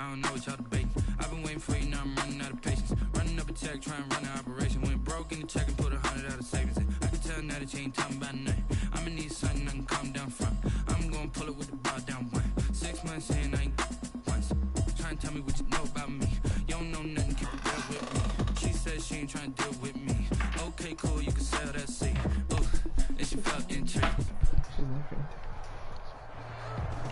I don't know what y'all debating. I've been waiting for you, now I'm running out of patience. Running up a check, trying to run an operation. Went broke in the check and put 100 out of savings in. I can tell now that you ain't talking about nothing. I'ma need something I can calm down from. I'm gonna pull it with the bar down one. 6 months in, I ain't once. Trying to tell me what you know about me. You don't know nothing, keep it real with me. She said she ain't trying to deal with me. Okay, cool, you can sell that seat. Ooh, and she felt intrigued.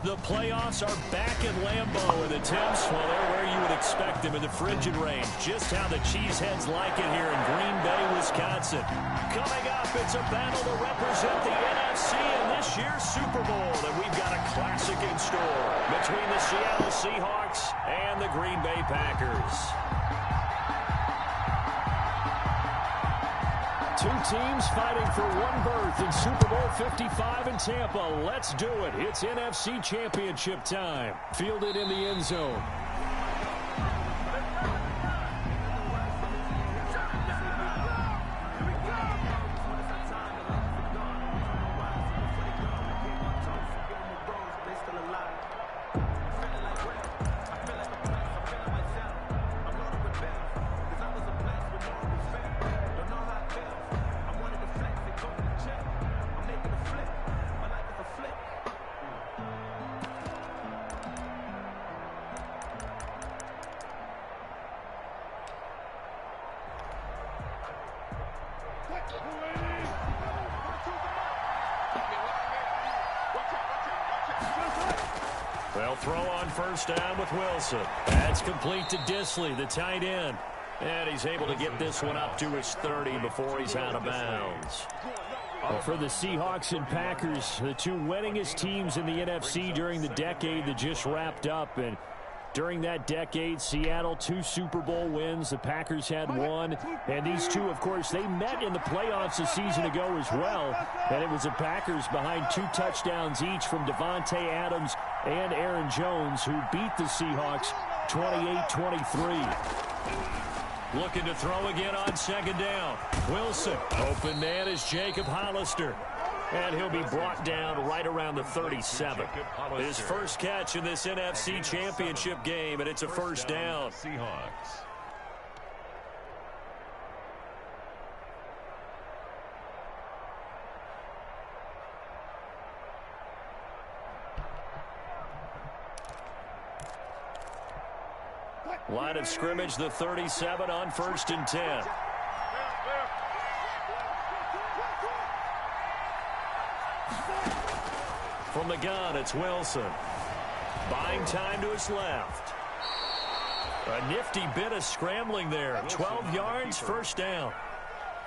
The playoffs are back in Lambeau, and the temps, well, they're where you would expect them in the frigid rain. Just how the Cheeseheads like it here in Green Bay, Wisconsin. Coming up, it's a battle to represent the NFC in this year's Super Bowl, and we've got a classic in store between the Seattle Seahawks and the Green Bay Packers. Two teams fighting for one berth in Super Bowl 55 in Tampa. Let's do it. It's NFC Championship time. Fielded in the end zone. They'll throw on first down with Wilson. That's complete to Disley, the tight end. And he's able to get this one up to his 30 before he's out of bounds. Well, for the Seahawks and Packers, the two winningest teams in the NFC during the decade that just wrapped up. And during that decade, Seattle 2 Super Bowl wins. The Packers had 1. And these two, of course, they met in the playoffs a season ago as well. And it was the Packers behind 2 touchdowns each from Devontae Adams and Aaron Jones, who beat the Seahawks 28-23. Looking to throw again on second down. Wilson. Open man is Jacob Hollister. And he'll be brought down right around the 37. His first catch in this NFC Championship game, and it's a first down. Seahawks. Line of scrimmage, the 37 on 1st and 10. From the gun, it's Wilson. Buying time to his left. A nifty bit of scrambling there. 12 yards, first down.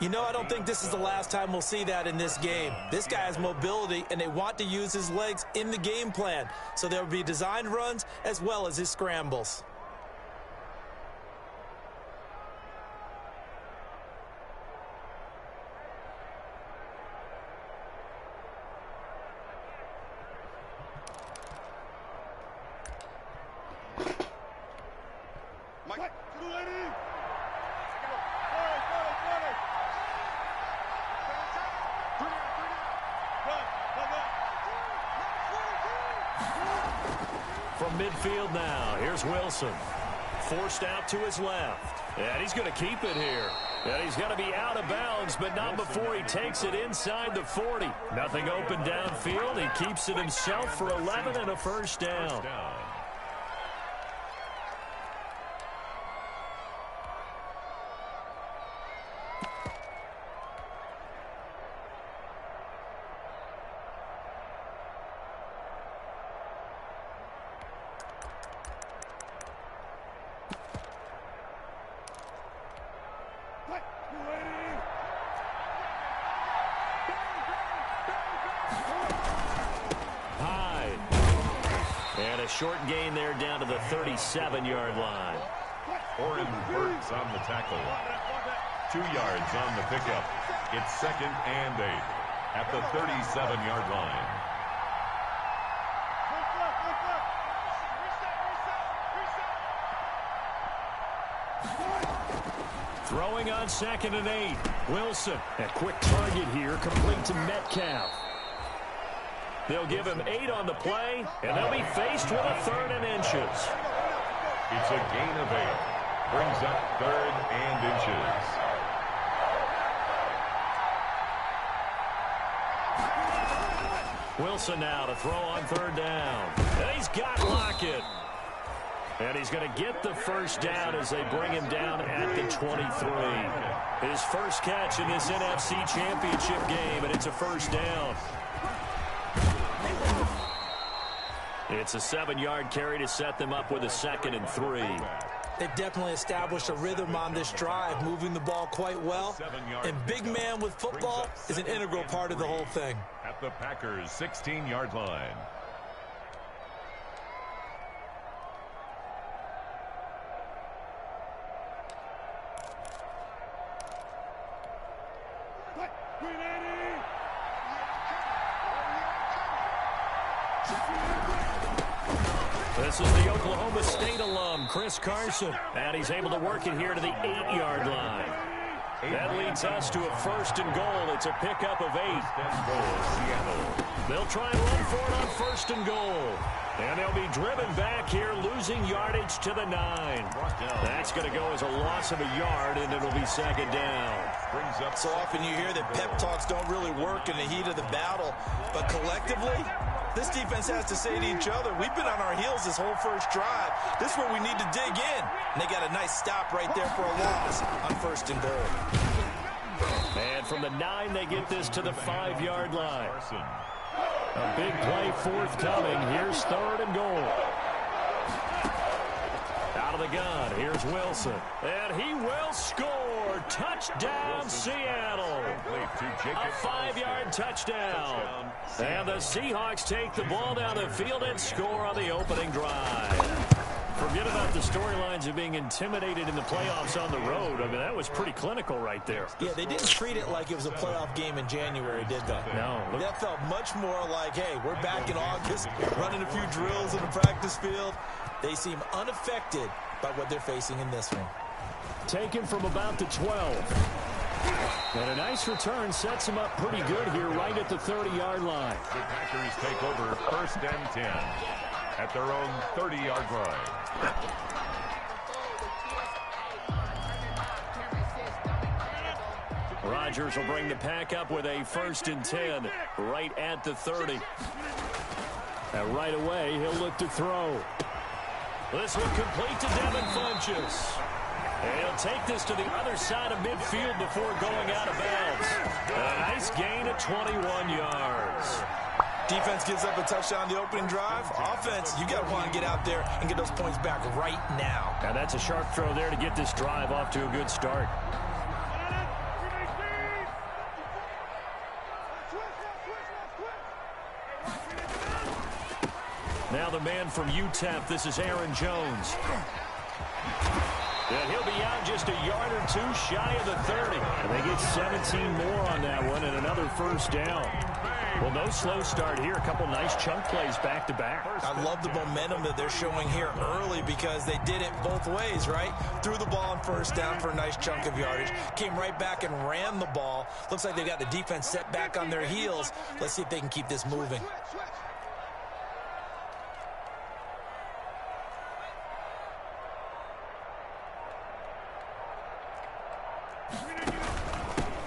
You know, I don't think this is the last time we'll see that in this game. This guy has mobility, and they want to use his legs in the game plan. So there will be designed runs as well as his scrambles. From midfield now, here's Wilson. Forced out to his left. And he's going to keep it here. And he's going to be out of bounds, but not before he takes it inside the 40. Nothing open downfield. He keeps it himself for 11 and a first down. Short gain there down to the 37-yard line. Oren Burks on the tackle. 2 yards on the pickup. It's 2nd and 8 at the 37-yard line. Throwing on 2nd and 8. Wilson. A quick target here, complete to Metcalf. They'll give him 8 on the play, and they'll be faced with a 3rd and inches. It's a gain of 8. Brings up 3rd and inches. Wilson now to throw on 3rd down. And he's got Lockett. And he's going to get the first down as they bring him down at the 23. His first catch in this NFC Championship game, and it's a first down. It's a 7-yard carry to set them up with a 2nd and 3. They've definitely established a rhythm on this drive, moving the ball quite well. And big man with football is an integral part of the whole thing. At the Packers' 16-yard line. This is the Oklahoma State alum, Chris Carson. And he's able to work it here to the 8-yard line. That leads us to a 1st and goal. It's a pickup of 8. They'll try and run for it on 1st and goal. And they'll be driven back here, losing yardage to the 9. That's going to go as a loss of a yard, and it'll be 2nd down. So often you hear that pep talks don't really work in the heat of the battle. But collectively, this defense has to say to each other, we've been on our heels this whole first drive. This is where we need to dig in. And they got a nice stop right there for a loss on 1st and goal. And from the 9, they get this to the 5-yard line. A big play forthcoming. Here's 3rd and goal. Out of the gun, here's Wilson. And he will score. Touchdown, Seattle. A 5-yard touchdown. And the Seahawks take the ball down the field and score on the opening drive. Forget about the storylines of being intimidated in the playoffs on the road. I mean, that was pretty clinical right there. Yeah, they didn't treat it like it was a playoff game in January, did they? No. That felt much more like, hey, we're back in August, running a few drills in the practice field. They seem unaffected by what they're facing in this one. Taken from about the 12. And a nice return sets him up pretty good here right at the 30-yard line. The Packers take over 1st and 10 at their own 30-yard line. Rodgers will bring the pack up with a 1st and 10 right at the 30. And right away, he'll look to throw. This one complete to Devin Funchess. And he'll take this to the other side of midfield before going out of bounds. A nice gain of 21 yards. Defense gives up a touchdown the opening drive. Offense, you got to want to get out there and get those points back right now. And that's a sharp throw there to get this drive off to a good start. Now the man from UTEP, this is Aaron Jones. And he'll be out just a yard or 2 shy of the 30. And they get 17 more on that one and another 1st down. Well, no slow start here. A couple nice chunk plays back-to-back. I love the momentum that they're showing here early because they did it both ways, right? Threw the ball on 1st down for a nice chunk of yardage. Came right back and ran the ball. Looks like they got the defense set back on their heels. Let's see if they can keep this moving.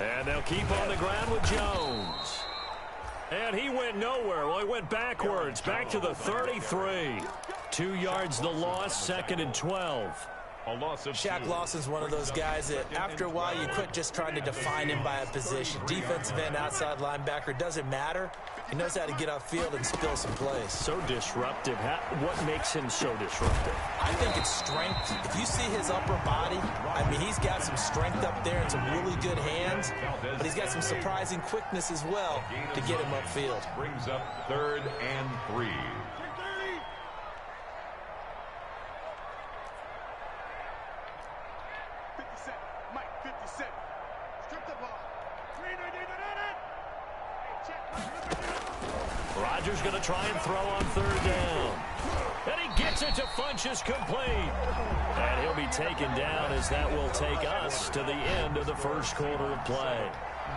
And they'll keep on the ground with Jones. And he went nowhere. Well, he went backwards, back to the 33. 2 yards the loss, 2nd and 12. Shaq Lawson's one of those guys that after a while you quit just trying to define him by a position. Defensive end, outside linebacker, doesn't matter. He knows how to get upfield and spill some plays. So disruptive. What makes him so disruptive? I think it's strength. If you see his upper body, I mean, he's got some strength up there and some really good hands, but he's got some surprising quickness as well to get him upfield. Brings up 3rd and 3. Rodgers going to try and throw on 3rd down. And he gets it to Funchess complete. And he'll be taken down as that will take us to the end of the 1st quarter of play.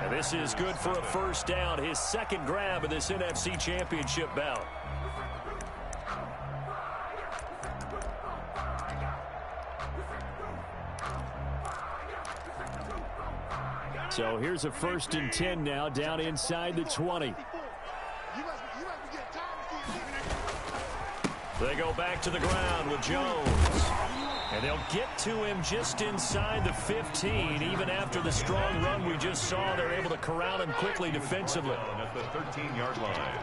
And this is good for a 1st down, his 2nd grab of this NFC Championship bout. So here's a 1st and 10 now, down inside the 20. They go back to the ground with Jones. And they'll get to him just inside the 15. Even after the strong run we just saw, they're able to corral him quickly defensively. At the 13-yard line.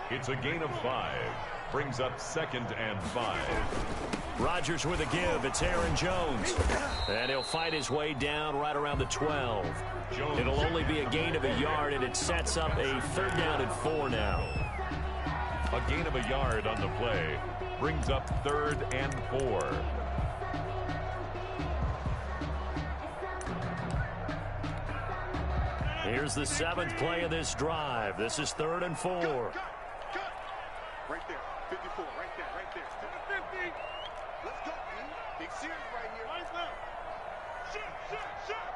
It's a gain of 5. Brings up 2nd and 5. Rodgers with a give. It's Aaron Jones. And he'll fight his way down right around the 12. It'll only be a gain of a yard, and it sets up a 3rd down and 4 now. A gain of a yard on the play. Brings up 3rd and 4. Here's the 7th play of this drive. This is 3rd and 4. Right there, 54, right there, right there. 50. Let's go, man. Big series right here. Right there. Shot.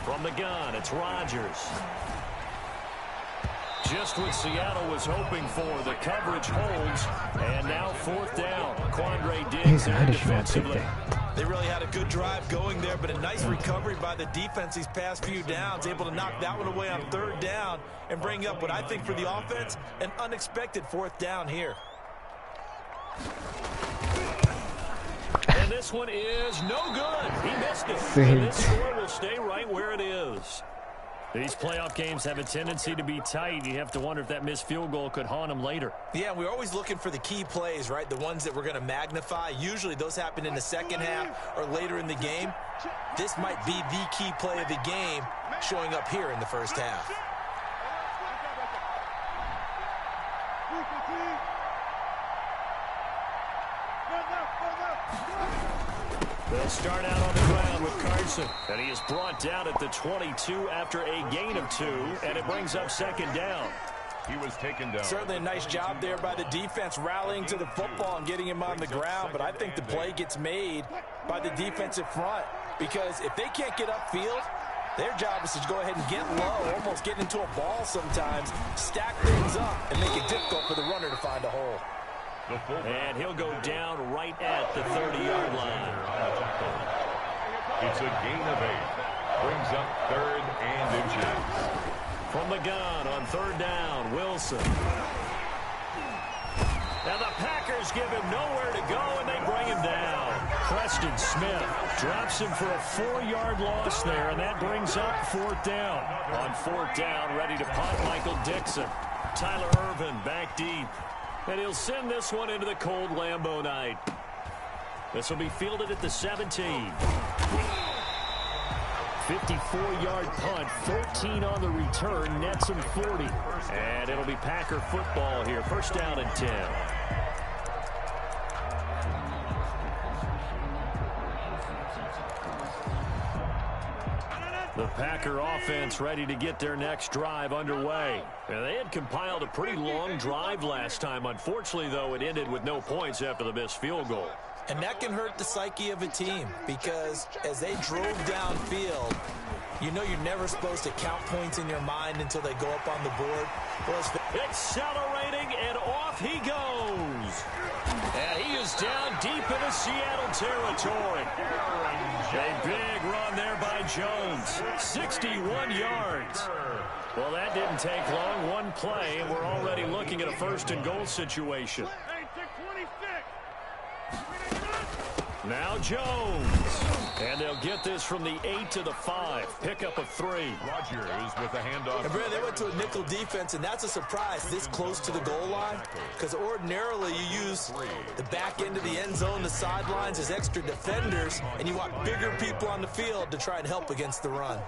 From the gun, it's Rodgers. Just what Seattle was hoping for. The coverage holds, and now 4th down. Quandre Diggs there defensively. They really had a good drive going there, but a nice recovery by the defense these past few downs, able to knock that one away on 3rd down and bring up what I think for the offense, an unexpected 4th down here. And this one is no good. He missed it. And this score will stay right where it is. These playoff games have a tendency to be tight. You have to wonder if that missed field goal could haunt them later. Yeah, we're always looking for the key plays, right? The ones that we're going to magnify. Usually those happen in the 2nd half or later in the game. This might be the key play of the game showing up here in the 1st half. They'll start out on the ground with Carson. And he is brought down at the 22 after a gain of 2, and it brings up 2nd down. He was taken down. Certainly a nice job there by the defense rallying to the football and getting him on the ground, but I think the play gets made by the defensive front because if they can't get upfield, their job is to go ahead and get low, almost get into a ball sometimes, stack things up, and make it difficult for the runner to find a hole. And he'll go down right at the 30-yard line. It's a gain of 8. Brings up 3rd and inches. From the gun on 3rd down, Wilson. Now the Packers give him nowhere to go, and they bring him down. Preston Smith drops him for a 4-yard loss there, and that brings up 4th down. On 4th down, ready to punt, Michael Dixon. Tyler Ervin back deep. And he'll send this one into the cold Lambeau night. This will be fielded at the 17. 54-yard punt, 14 on the return, nets him 40. And it'll be Packer football here, 1st down and 10. The Packer offense ready to get their next drive underway. And they had compiled a pretty long drive last time. Unfortunately, though, it ended with no points after the missed field goal. And that can hurt the psyche of a team because as they drove downfield, you know you're never supposed to count points in your mind until they go up on the board. Accelerating, and off he goes. And he is down deep into Seattle territory. A big run there by Jones. 61 yards. Well, that didn't take long. One play, and we're already looking at a 1st and goal situation. Now Jones. And they'll get this from the 8 to the 5. Pickup of 3. Rodgers with the handoff. And Brad, they went to a nickel defense, and that's a surprise this close to the goal line because ordinarily you use the back end of the end zone, the sidelines as extra defenders, and you want bigger people on the field to try and help against the run.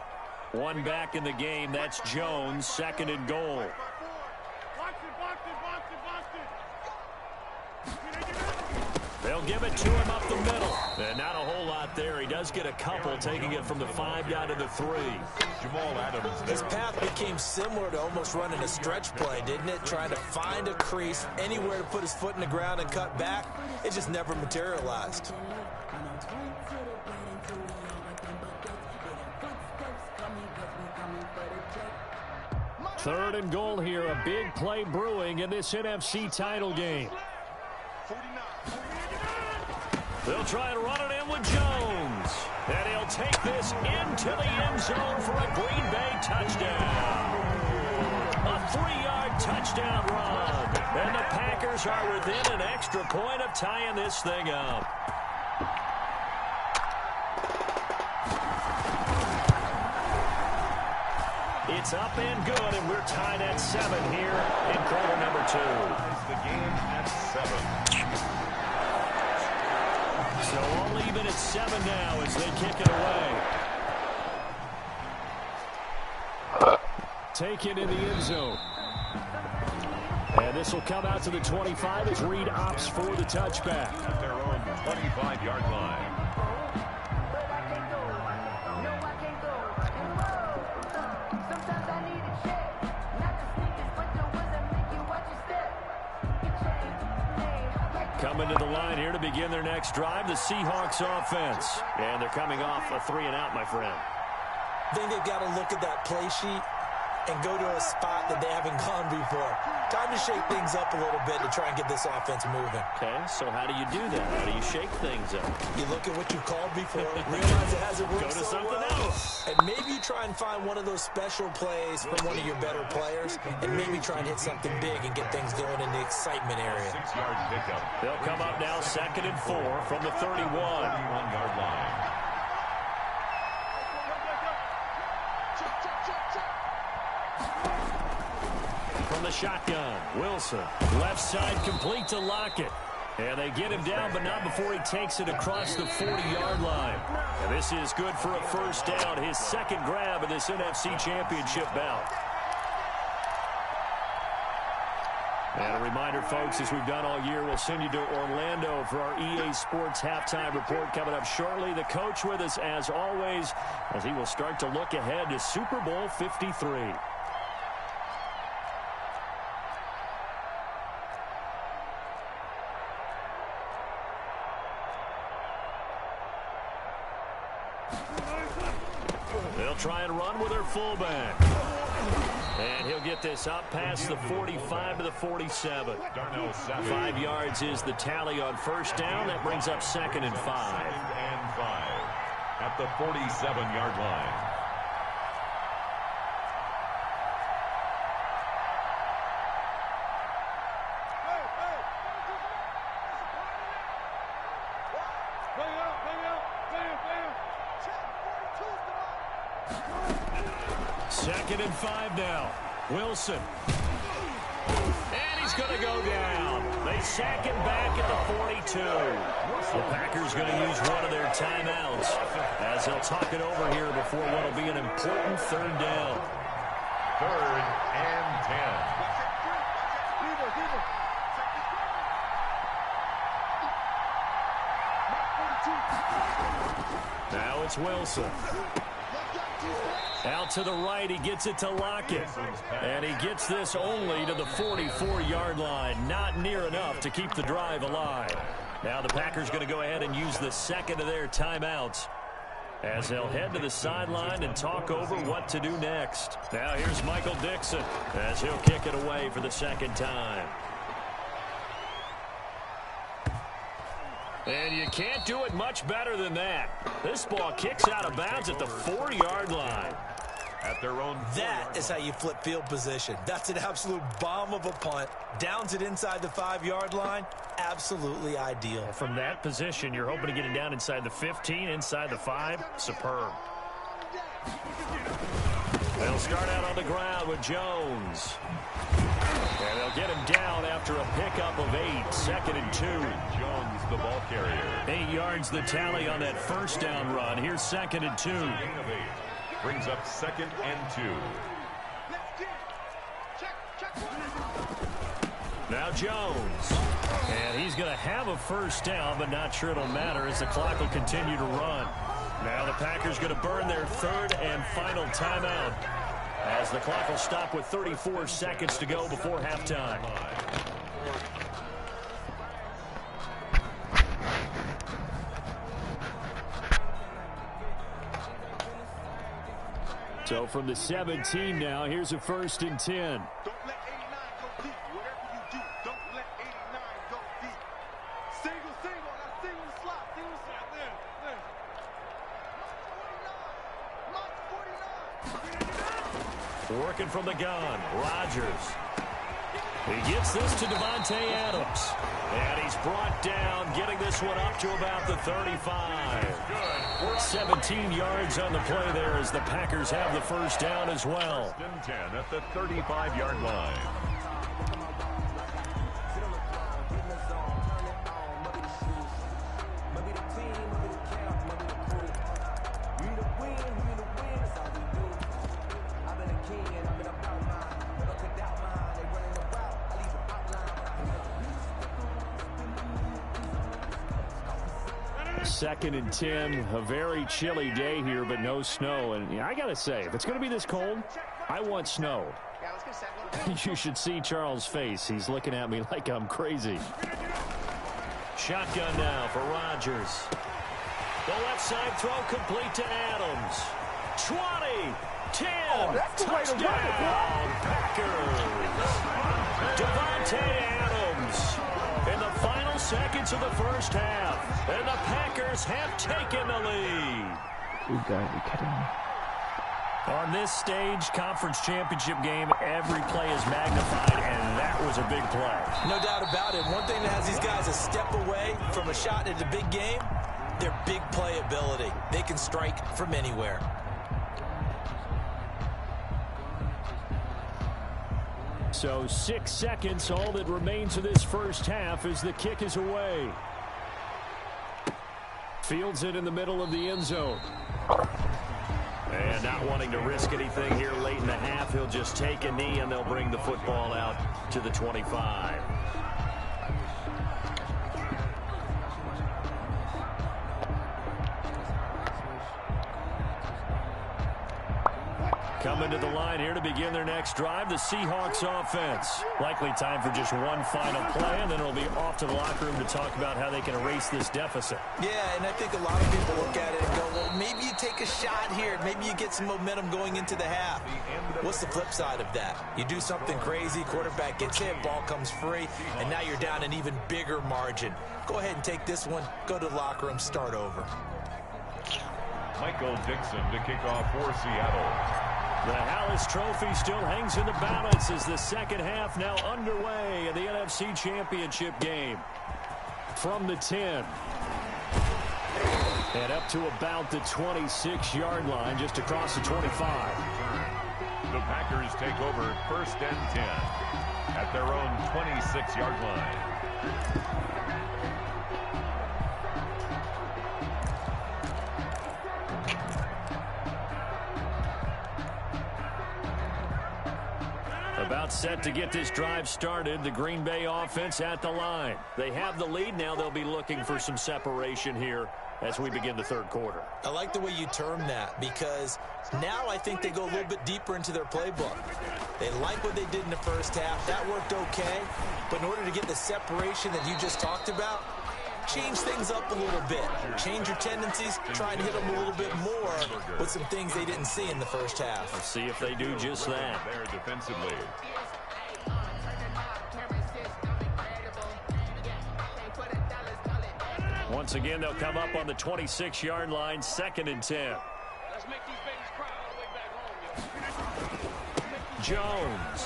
One back in the game. That's Jones, 2nd and goal. They'll give it to him up the middle. And not a whole lot there. He does get a couple, taking it from the 5 down to the 3. Jamal Adams. His path became similar to almost running a stretch play, didn't it? Trying to find a crease, anywhere to put his foot in the ground and cut back. It just never materialized. Third and goal here. A big play brewing in this NFC title game. 49. They'll try and run it in with Jones. And he'll take this into the end zone for a Green Bay touchdown. A 3-yard touchdown run. And the Packers are within an extra point of tying this thing up. It's up and good, and we're tied at 7 here in quarter number 2. The game at 7. So all even at 7 now as they kick it away. Taken in the end zone. And this will come out to the 25 as Reed opts for the touchback. At their own 25-yard line. Coming to the line here to begin their next drive, the Seahawks offense. And they're coming off a 3-and-out, my friend. I think they've got to look at that play sheet and go to a spot that they haven't gone before. Time to shake things up a little bit to try and get this offense moving. Okay, so how do you do that? How do you shake things up? You look at what you've called before, realize it hasn't worked Go to so something well, else. and maybe you try and find one of those special plays from one of your better players, and maybe try and hit something big and get things going in the excitement area. 6-yard pickup. They'll come up now 2nd and 4 from the 31. 31-yard line. From the shotgun, Wilson, left side complete to Lockett. And they get him down, but not before he takes it across the 40-yard line. And this is good for a first down, his second grab in this NFC Championship bout. And a reminder, folks, as we've done all year, we'll send you to Orlando for our EA Sports halftime report coming up shortly. The coach with us, as always, as he will start to look ahead to Super Bowl 53. They'll try and run with their fullback. And he'll get this up past the 45 to the 47. 5 yards is the tally on first down. That brings up 2nd and 5. 2nd and 5 at the 47-yard line. Second and 5 now. Wilson. And he's going to go down. They sack him back at the 42. The Packers going to use one of their timeouts as they'll talk it over here before what will be an important 3rd down. 3rd and 10. Now it's Wilson. Out to the right, he gets it to Lockett. And he gets this only to the 44-yard line. Not near enough to keep the drive alive. Now the Packers going to go ahead and use the second of their timeouts as they'll head to the sideline and talk over what to do next. Now here's Michael Dixon as he'll kick it away for the 2nd time. And you can't do it much better than that. This ball kicks out of bounds at the 4-yard line. At their own. That is how you flip field position. That's an absolute bomb of a punt. Downs it inside the 5-yard line. Absolutely ideal. From that position, you're hoping to get it down inside the 15, inside the 5. Superb. They'll start out on the ground with Jones. And they'll get him down after a pickup of 8. 2nd and 2. Jones, the ball carrier. 8 yards the tally on that first down run. Here's 2nd and 2. Brings up 2nd and 2. Now Jones. And he's going to have a first down, but not sure it'll matter as the clock will continue to run. Now the Packers going to burn their 3rd and final timeout as the clock will stop with 34 seconds to go before halftime. So from the 17 now, here's a 1st and 10. Don't let 89 go deep. Whatever you do, don't let 89 go deep. Single, single. Now single slot. Working from the gun, Rodgers. He gets this to Davante Adams. And he's brought down, getting this one up to about the 35. 17 yards on the play there as the Packers have the first down as well. 10 at the 35-yard line. Second and 10, a very chilly day here, but no snow. And I got to say, if it's going to be this cold, I want snow. You should see Charles' face. He's looking at me like I'm crazy. Shotgun now for Rodgers. The left side throw complete to Adams. 20, 10, touchdown, Packers. Davante Adams in the final seconds of the first half. And the Packers have taken the lead. You gotta be kidding me. On this stage, conference championship game, every play is magnified, and that was a big play. No doubt about it. One thing that has these guys a step away from a shot at the big game, their big play ability. They can strike from anywhere. So 6 seconds, all that remains of this first half as the kick is away. Fields it in the middle of the end zone. And not wanting to risk anything here late in the half, he'll just take a knee and they'll bring the football out to the 25. Coming to the line here to begin their next drive, the Seahawks offense. Likely time for just one final play, and then it'll be off to the locker room to talk about how they can erase this deficit. Yeah, and I think a lot of people look at it and go, well, maybe you take a shot here. Maybe you get some momentum going into the half. What's the flip side of that? You do something crazy, quarterback gets hit, ball comes free, and now you're down an even bigger margin. Go ahead and take this one, go to the locker room, start over. Michael Dixon to kick off for Seattle. The Hallis Trophy still hangs in the balance as the second half now underway in the NFC Championship game. From the 10. And up to about the 26-yard line, just across the 25. The Packers take over first and 10 at their own 26-yard line. About set to get this drive started, the Green Bay offense at the line. They have the lead now. They'll be looking for some separation here as we begin the third quarter. I like the way you term that because now I think they go a little bit deeper into their playbook. They like what they did in the first half. That worked okay. But in order to get the separation that you just talked about, change things up a little bit. Change your tendencies, try and hit them a little bit more with some things they didn't see in the first half. Let's see if they do just that. There defensively. Once again, they'll come up on the 26-yard line, second and 10. Let's make these babies cry all the way back home, Jones.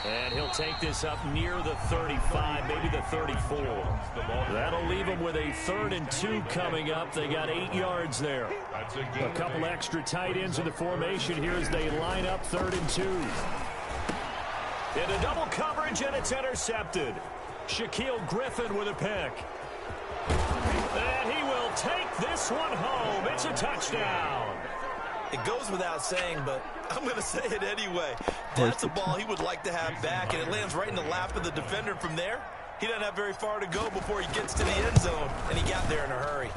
And he'll take this up near the 35, maybe the 34. That'll leave them with a 3rd and 2 coming up. They got 8 yards there. A couple extra tight ends in the formation here as they line up 3rd and 2. Into double coverage, and it's intercepted. Shaquille Griffin with a pick. And he will take this one home. It's a touchdown. It goes without saying, but I'm going to say it anyway. That's a ball he would like to have back, and it lands right in the lap of the defender from there. He doesn't have very far to go before he gets to the end zone, and he got there in a hurry.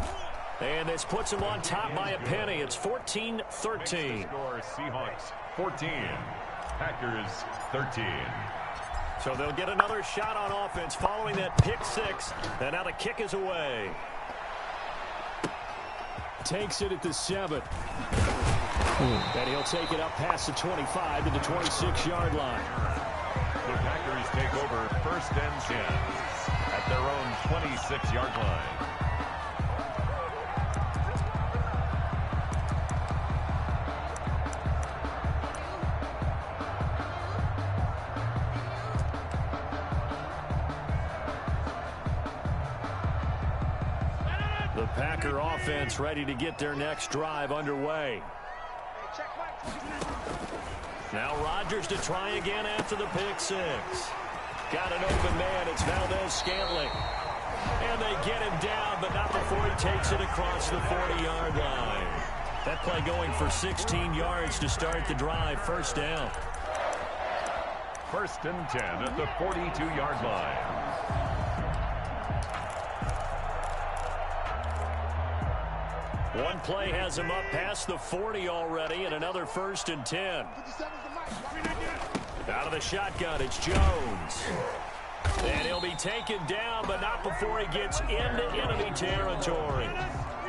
And this puts him on top by a penny. It's 14-13. Score Seahawks 14, Packers 13. So they'll get another shot on offense following that pick six, and now the kick is away. Takes it at the 7. And he'll take it up past the 25 to the 26-yard line. The Packers take over first and 10 at their own 26-yard line. Packer offense ready to get their next drive underway. Now Rodgers to try again after the pick six. Got an open man. It's Valdez-Scantling. And they get him down, but not before he takes it across the 40-yard line. That play going for 16 yards to start the drive. First down. 1st and 10 at the 42-yard line. One play has him up past the 40 already, and another 1st and 10. Out of the shotgun, it's Jones. And he'll be taken down, but not before he gets into enemy territory.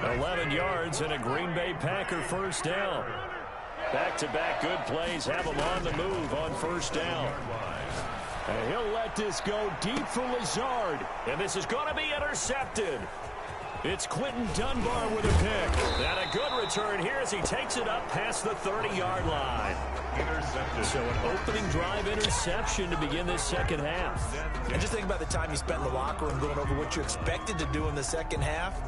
11 yards and a Green Bay Packer first down. Back-to-back good plays have him on the move on first down. And he'll let this go deep for Lazard. And this is going to be intercepted. It's Quentin Dunbar with a pick. And a good return here as he takes it up past the 30-yard line. Intercepted. So an opening drive interception to begin this second half. And just think about the time you spent in the locker room going over what you expected to do in the second half.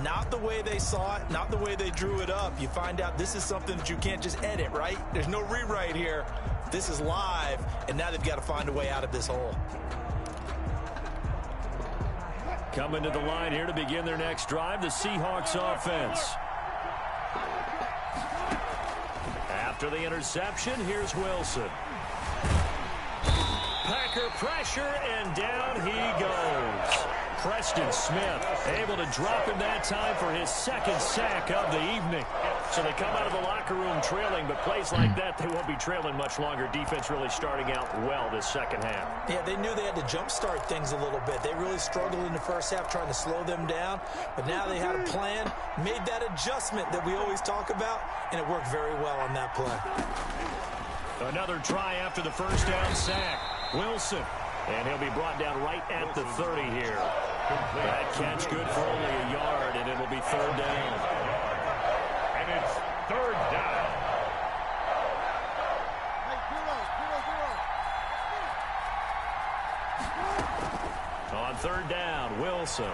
Not the way they saw it, not the way they drew it up. You find out this is something that you can't just edit, right? There's no rewrite here. This is live, and now they've got to find a way out of this hole. Coming to the line here to begin their next drive, the Seahawks offense. After the interception, here's Wilson. Packer pressure, and down he goes. Preston Smith able to drop him that time for his second sack of the evening. So they come out of the locker room trailing, but plays like that, they won't be trailing much longer. Defense really starting out well this second half. Yeah, they knew they had to jumpstart things a little bit. They really struggled in the first half trying to slow them down, but now they had a plan, made that adjustment that we always talk about, and it worked very well on that play. Another try after the first down sack. Wilson. And he'll be brought down right at the 30 here. That catch good for only a yard, and it'll be third down. And it's third down. On third down, Wilson.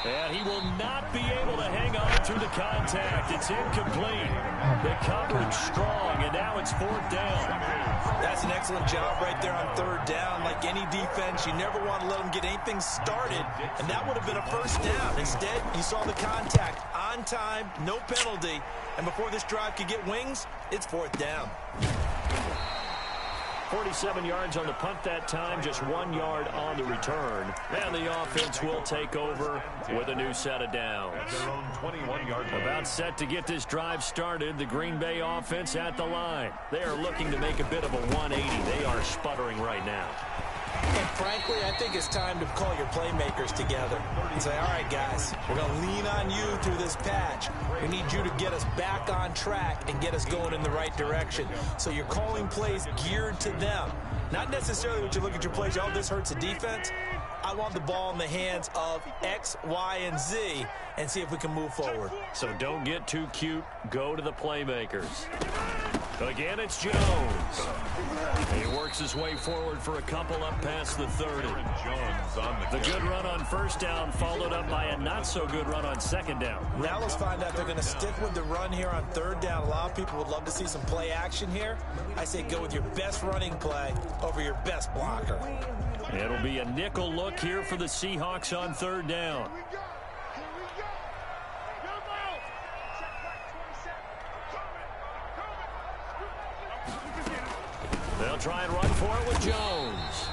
And he will not be able to hang on through the contact. It's incomplete. The coverage strong, and now it's fourth down. That's an excellent job right there on third down. Like any defense, you never want to let them get anything started, and that would have been a first down. Instead, you saw the contact on time, no penalty, and before this drive could get wings, it's fourth down. 47 yards on the punt that time, just 1 yard on the return. And the offense will take over with a new set of downs. Their own 21-yard line. About set to get this drive started, the Green Bay offense at the line. They are looking to make a bit of a 180. They are sputtering right now. And frankly, I think it's time to call your playmakers together and say, all right, guys, we're going to lean on you through this patch. We need you to get us back on track and get us going in the right direction. So you're calling plays geared to them. Not necessarily what you look at your plays, oh, this hurts the defense. I want the ball in the hands of X, Y, and Z and see if we can move forward. So don't get too cute. Go to the playmakers. Again, it's Jones. He works his way forward for a couple up past the 30. Jones on the good run on first down followed up by a not-so-good run on second down. Now let's find out if they're going to stick with the run here on third down. A lot of people would love to see some play action here. I say go with your best running play over your best blocker. It'll be a nickel look here for the Seahawks on third down. They'll try and run for it with Jones.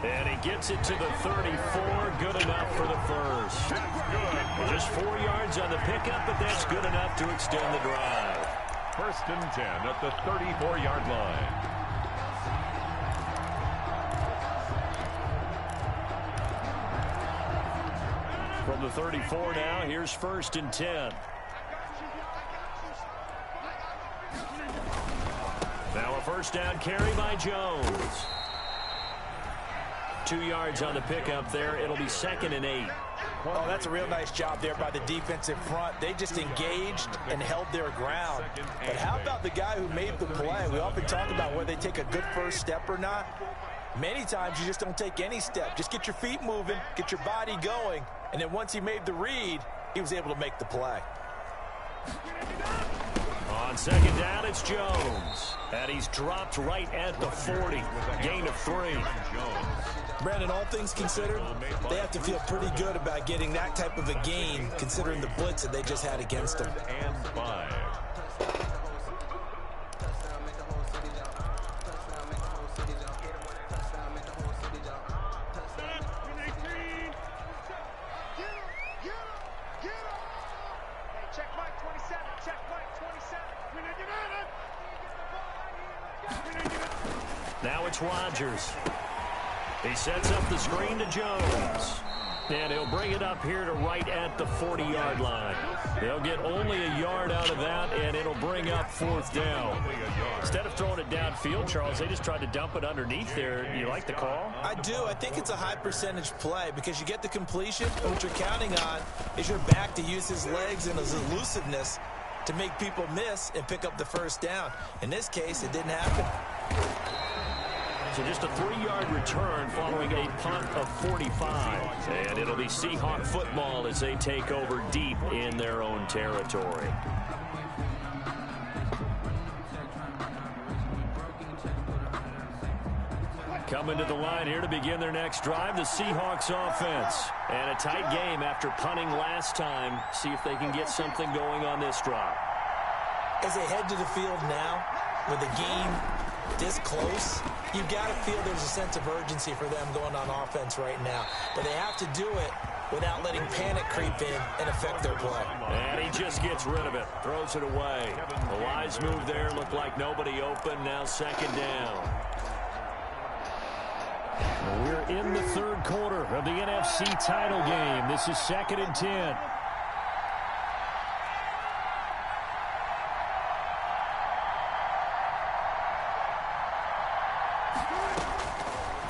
And he gets it to the 34. Good enough for the first. Just 4 yards on the pickup, but that's good enough to extend the drive. 1st and 10 at the 34-yard line. From the 34 now, here's 1st and 10. Now a first down carry by Jones. 2 yards on the pickup there. It'll be 2nd and 8. Oh, that's a real nice job there by the defensive front. They just engaged and held their ground. But how about the guy who made the play? We often talk about whether they take a good first step or not. Many times you just don't take any step. Just get your feet moving, get your body going, And then once he made the read, he was able to make the play. On second down, it's Jones. And he's dropped right at the 40. Gain of 3. Brandon, all things considered, they have to feel pretty good about getting that type of a gain, considering the blitz that they just had against them. And 5. Now it's Rodgers. He sets up the screen to Jones. And he'll bring it up here to right at the 40-yard line. They'll get only a yard out of that, and it'll bring up 4th down. Instead of throwing it downfield, Charles, they just tried to dump it underneath there. You like the call? I do. I think it's a high-percentage play because you get the completion, and what you're counting on is your back to use his legs and his elusiveness to make people miss and pick up the first down. In this case, it didn't happen. So just a 3-yard return following a punt of 45. And it'll be Seahawk football as they take over deep in their own territory. Coming to the line here to begin their next drive, the Seahawks offense. And a tight game after punting last time. See if they can get something going on this drive. As they head to the field now, with the game this close, you've got to feel there's a sense of urgency for them going on offense right now. But they have to do it without letting panic creep in and affect their play. And he just gets rid of it, throws it away. A wise move there, looked like nobody open, now second down. We're in the third quarter of the NFC title game. This is 2nd and 10.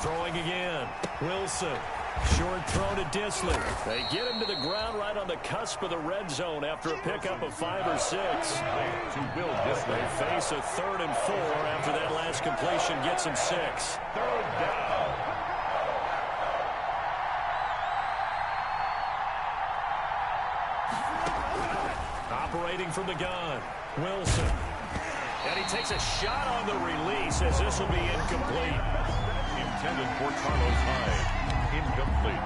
Throwing again. Wilson. Short throw to Disley. They get him to the ground right on the cusp of the red zone after a pickup of 5 or 6. To Will Disley. They face a 3rd and 4 after that last completion gets him 6. 3rd down. Operating from the gun. Wilson. And he takes a shot on the release as this will be incomplete. Intended for Carlos Hyde. Incomplete.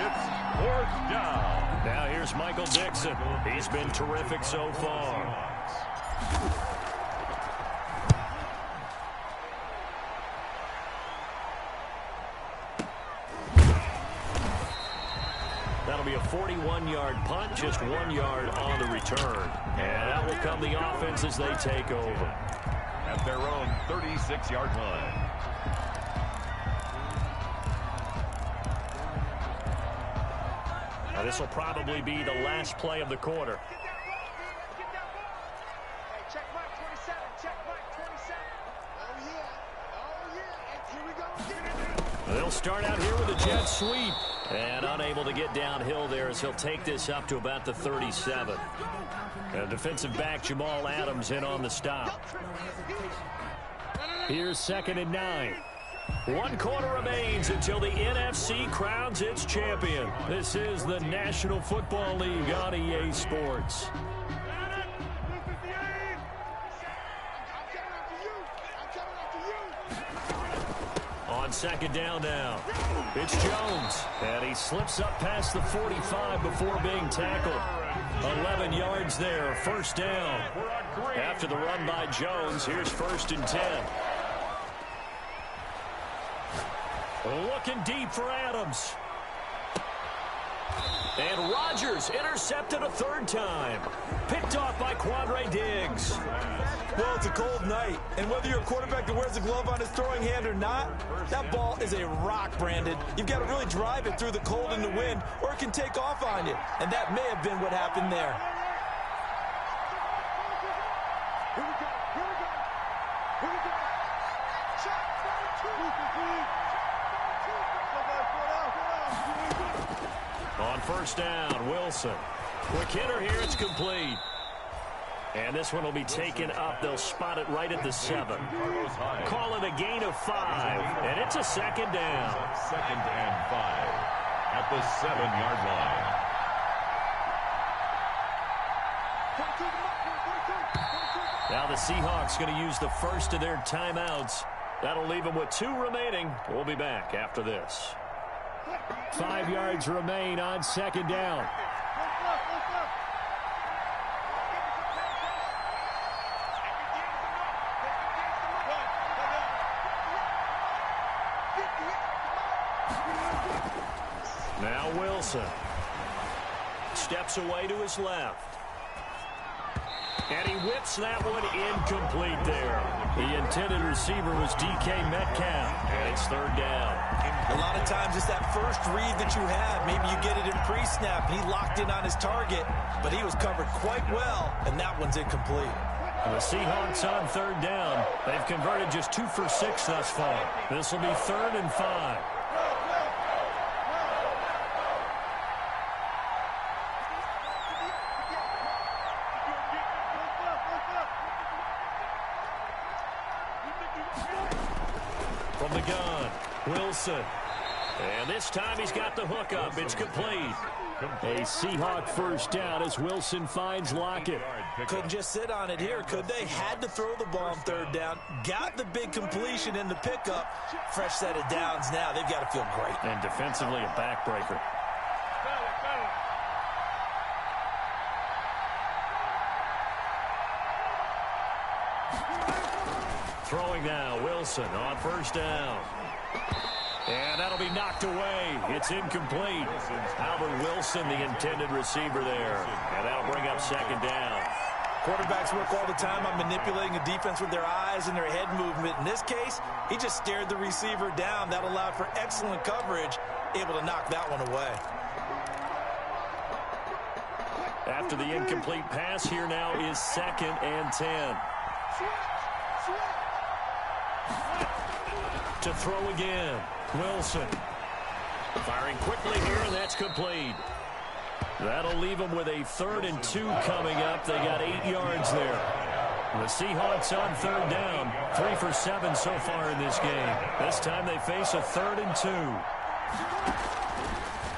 It's 4th down. Now here's Michael Dixon. He's been terrific so far. That'll be a 41-yard punt, just 1 yard on the return. And that will come the offense as they take over. At their own 36-yard line. Now this will probably be the last play of the quarter. Check mark 27, check mark 27. Oh yeah, and here we go. They'll start out here with a jet sweep. And unable to get downhill there as he'll take this up to about the 37. And defensive back Jamal Adams in on the stop. Here's 2nd and 9. 1 quarter remains until the NFC crowns its champion. This is the National Football League on EA Sports. On second down now, it's Jones. And he slips up past the 45 before being tackled. 11 yards there, 1st down. After the run by Jones, here's 1st and 10. Looking deep for Adams. And Rodgers intercepted a 3rd time. Picked off by Quandre Diggs. Well, it's a cold night, and whether you're a quarterback that wears a glove on his throwing hand or not, that ball is a rock, Brandon. You've got to really drive it through the cold and the wind, or it can take off on you. And that may have been what happened there. On 1st down, Wilson. Quick hitter here, it's complete. And this one will be taken up. They'll spot it right at the 7. Call it a gain of 5, and it's a 2nd down. 2nd and 5. at the 7-yard line. Now the Seahawks going to use the first of their timeouts. That'll leave them with 2 remaining. We'll be back after this. 5 yards remain on second down. Now Wilson steps away to his left. And he whips that one incomplete there. The intended receiver was DK Metcalf, and it's third down. A lot of times it's that first read that you have. Maybe you get it in pre-snap. He locked in on his target, but he was covered quite well, and that one's incomplete. The Seahawks on third down. They've converted just 2 for 6 thus far. This will be 3rd and 5. From the gun, Wilson. And this time he's got the hook up. It's complete. A Seahawk first down as Wilson finds Lockett. Couldn't just sit on it here, could they? Had to throw the ball on third down. Got the big completion in the pickup. Fresh set of downs now. They've got to feel great. And defensively a backbreaker. Throwing now, Wilson on first down. And that'll be knocked away. It's incomplete. Albert Wilson, the intended receiver there. And that'll bring up second down. Quarterbacks work all the time on manipulating a defense with their eyes and their head movement. In this case, he just stared the receiver down. That allowed for excellent coverage, able to knock that one away. After the incomplete pass, here now is 2nd and 10. To throw again, Wilson. Firing quickly here, and that's complete. That'll leave them with a 3rd and 2 coming up. They got 8 yards there. The Seahawks on third down, 3 for 7 so far in this game. This time they face a 3rd and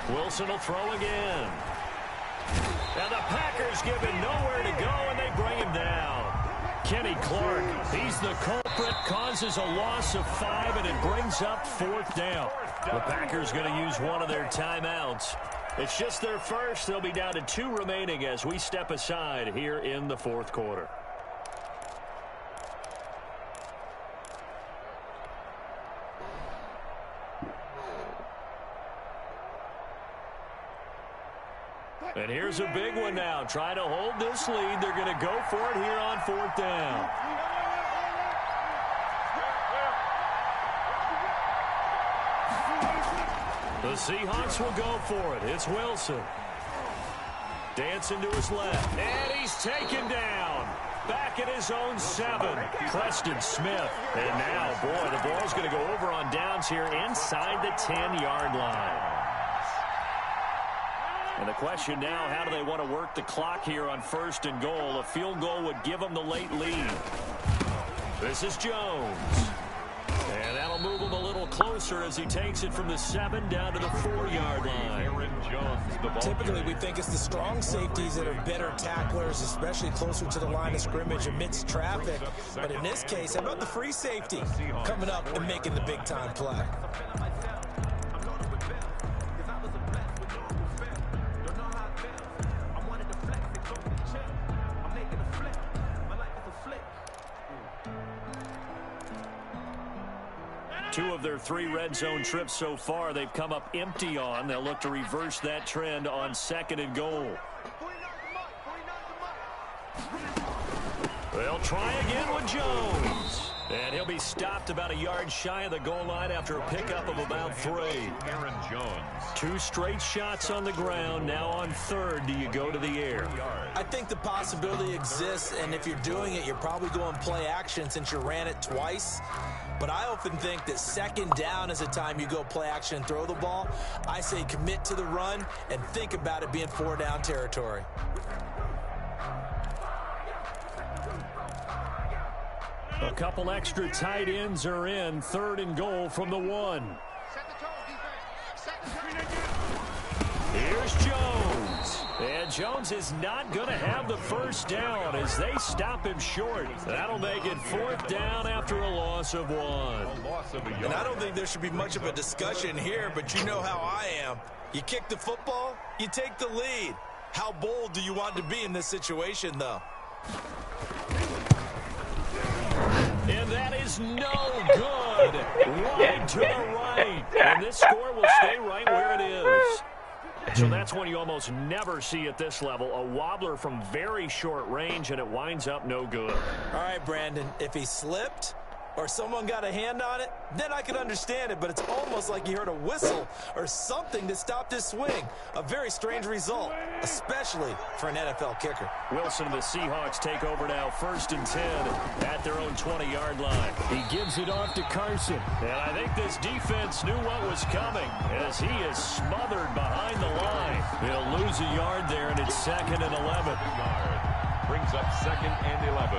2. Wilson will throw again. And the Packers give him nowhere to go, and they bring him down. Kenny Clark, he's the culprit, causes a loss of 5, and it brings up 4th down. The Packers going to use one of their timeouts. It's just their first. They'll be down to 2 remaining as we step aside here in the 4th quarter. And here's a big one now. Trying to hold this lead. They're going to go for it here on 4th down. The Seahawks will go for it. It's Wilson. Dancing to his left. And he's taken down. Back at his own 7. Preston Smith. And now, boy, the ball's going to go over on downs here inside the 10-yard line. And the question now, how do they want to work the clock here on 1st and goal? A field goal would give them the late lead. This is Jones. And that'll move him a little closer as he takes it from the 7 down to the 4-yard line. Typically, we think it's the strong safeties that are better tacklers, especially closer to the line of scrimmage amidst traffic. But in this case, how about the free safety coming up and making the big-time play? Two of their 3 red zone trips so far, they've come up empty on. They'll look to reverse that trend on 2nd and goal. They'll try again with Jones. And he'll be stopped about a yard shy of the goal line after a pickup of about 3. Aaron Jones. 2 straight shots on the ground. Now on 3rd, do you go to the air? I think the possibility exists, and if you're doing it, you're probably going play action since you ran it twice. But I often think that 2nd down is the time you go play action and throw the ball. I say commit to the run and think about it being 4-down territory. A couple extra tight ends are in. 3rd and goal from the 1. Here's Jones. And Jones is not going to have the first down as they stop him short. That'll make it 4th down after a loss of 1. And I don't think there should be much of a discussion here, but you know how I am. You kick the football, you take the lead. How bold do you want to be in this situation, though? And that is no good. Wide to the right. And this score will stay right where it is. So that's one you almost never see at this level. A wobbler from very short range, and it winds up no good. All right, Brandon, if he slipped or someone got a hand on it, then I could understand it, but it's almost like he heard a whistle or something to stop this swing. A very strange result, especially for an NFL kicker. Wilson and the Seahawks take over now, 1st and 10 at their own 20-yard line. He gives it off to Carson. And I think this defense knew what was coming as he is smothered behind the line. He'll lose a yard there, and it's 2nd and 11. Brings up 2nd and 11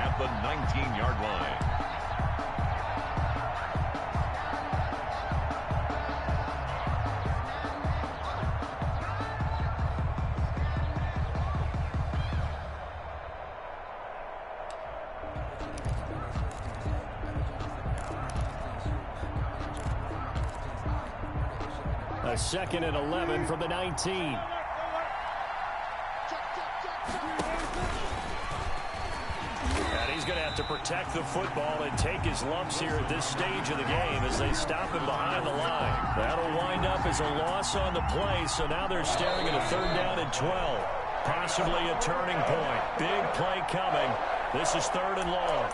at the 19-yard line. A 2nd and 11 from the 19. And he's going to have to protect the football and take his lumps here at this stage of the game as they stop him behind the line. That'll wind up as a loss on the play, so now they're staring at a 3rd down and 12. Possibly a turning point. Big play coming. This is 3rd and long.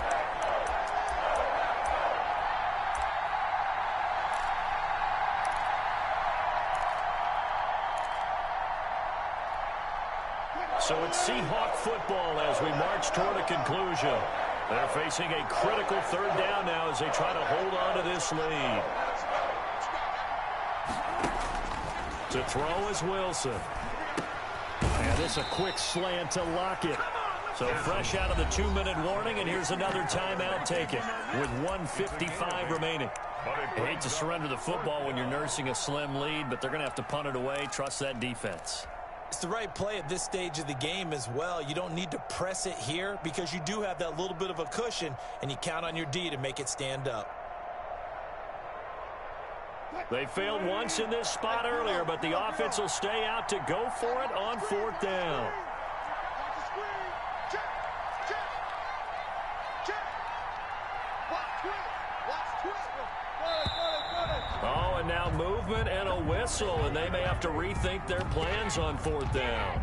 So it's Seahawk football as we march toward a conclusion. They're facing a critical 3rd down now as they try to hold on to this lead. To throw is Wilson. And this a quick slant to Lockett. So fresh out of the 2-minute warning, and here's another timeout taken with 1:55 remaining. I hate to surrender the football when you're nursing a slim lead, but they're going to have to punt it away. Trust that defense. It's the right play at this stage of the game as well. You don't need to press it here because you do have that little bit of a cushion, and you count on your D to make it stand up. They failed once in this spot earlier, but the offense will stay out to go for it on 4th down. Oh, and now movement and a whistle, and they may have to rethink their plans on 4th down.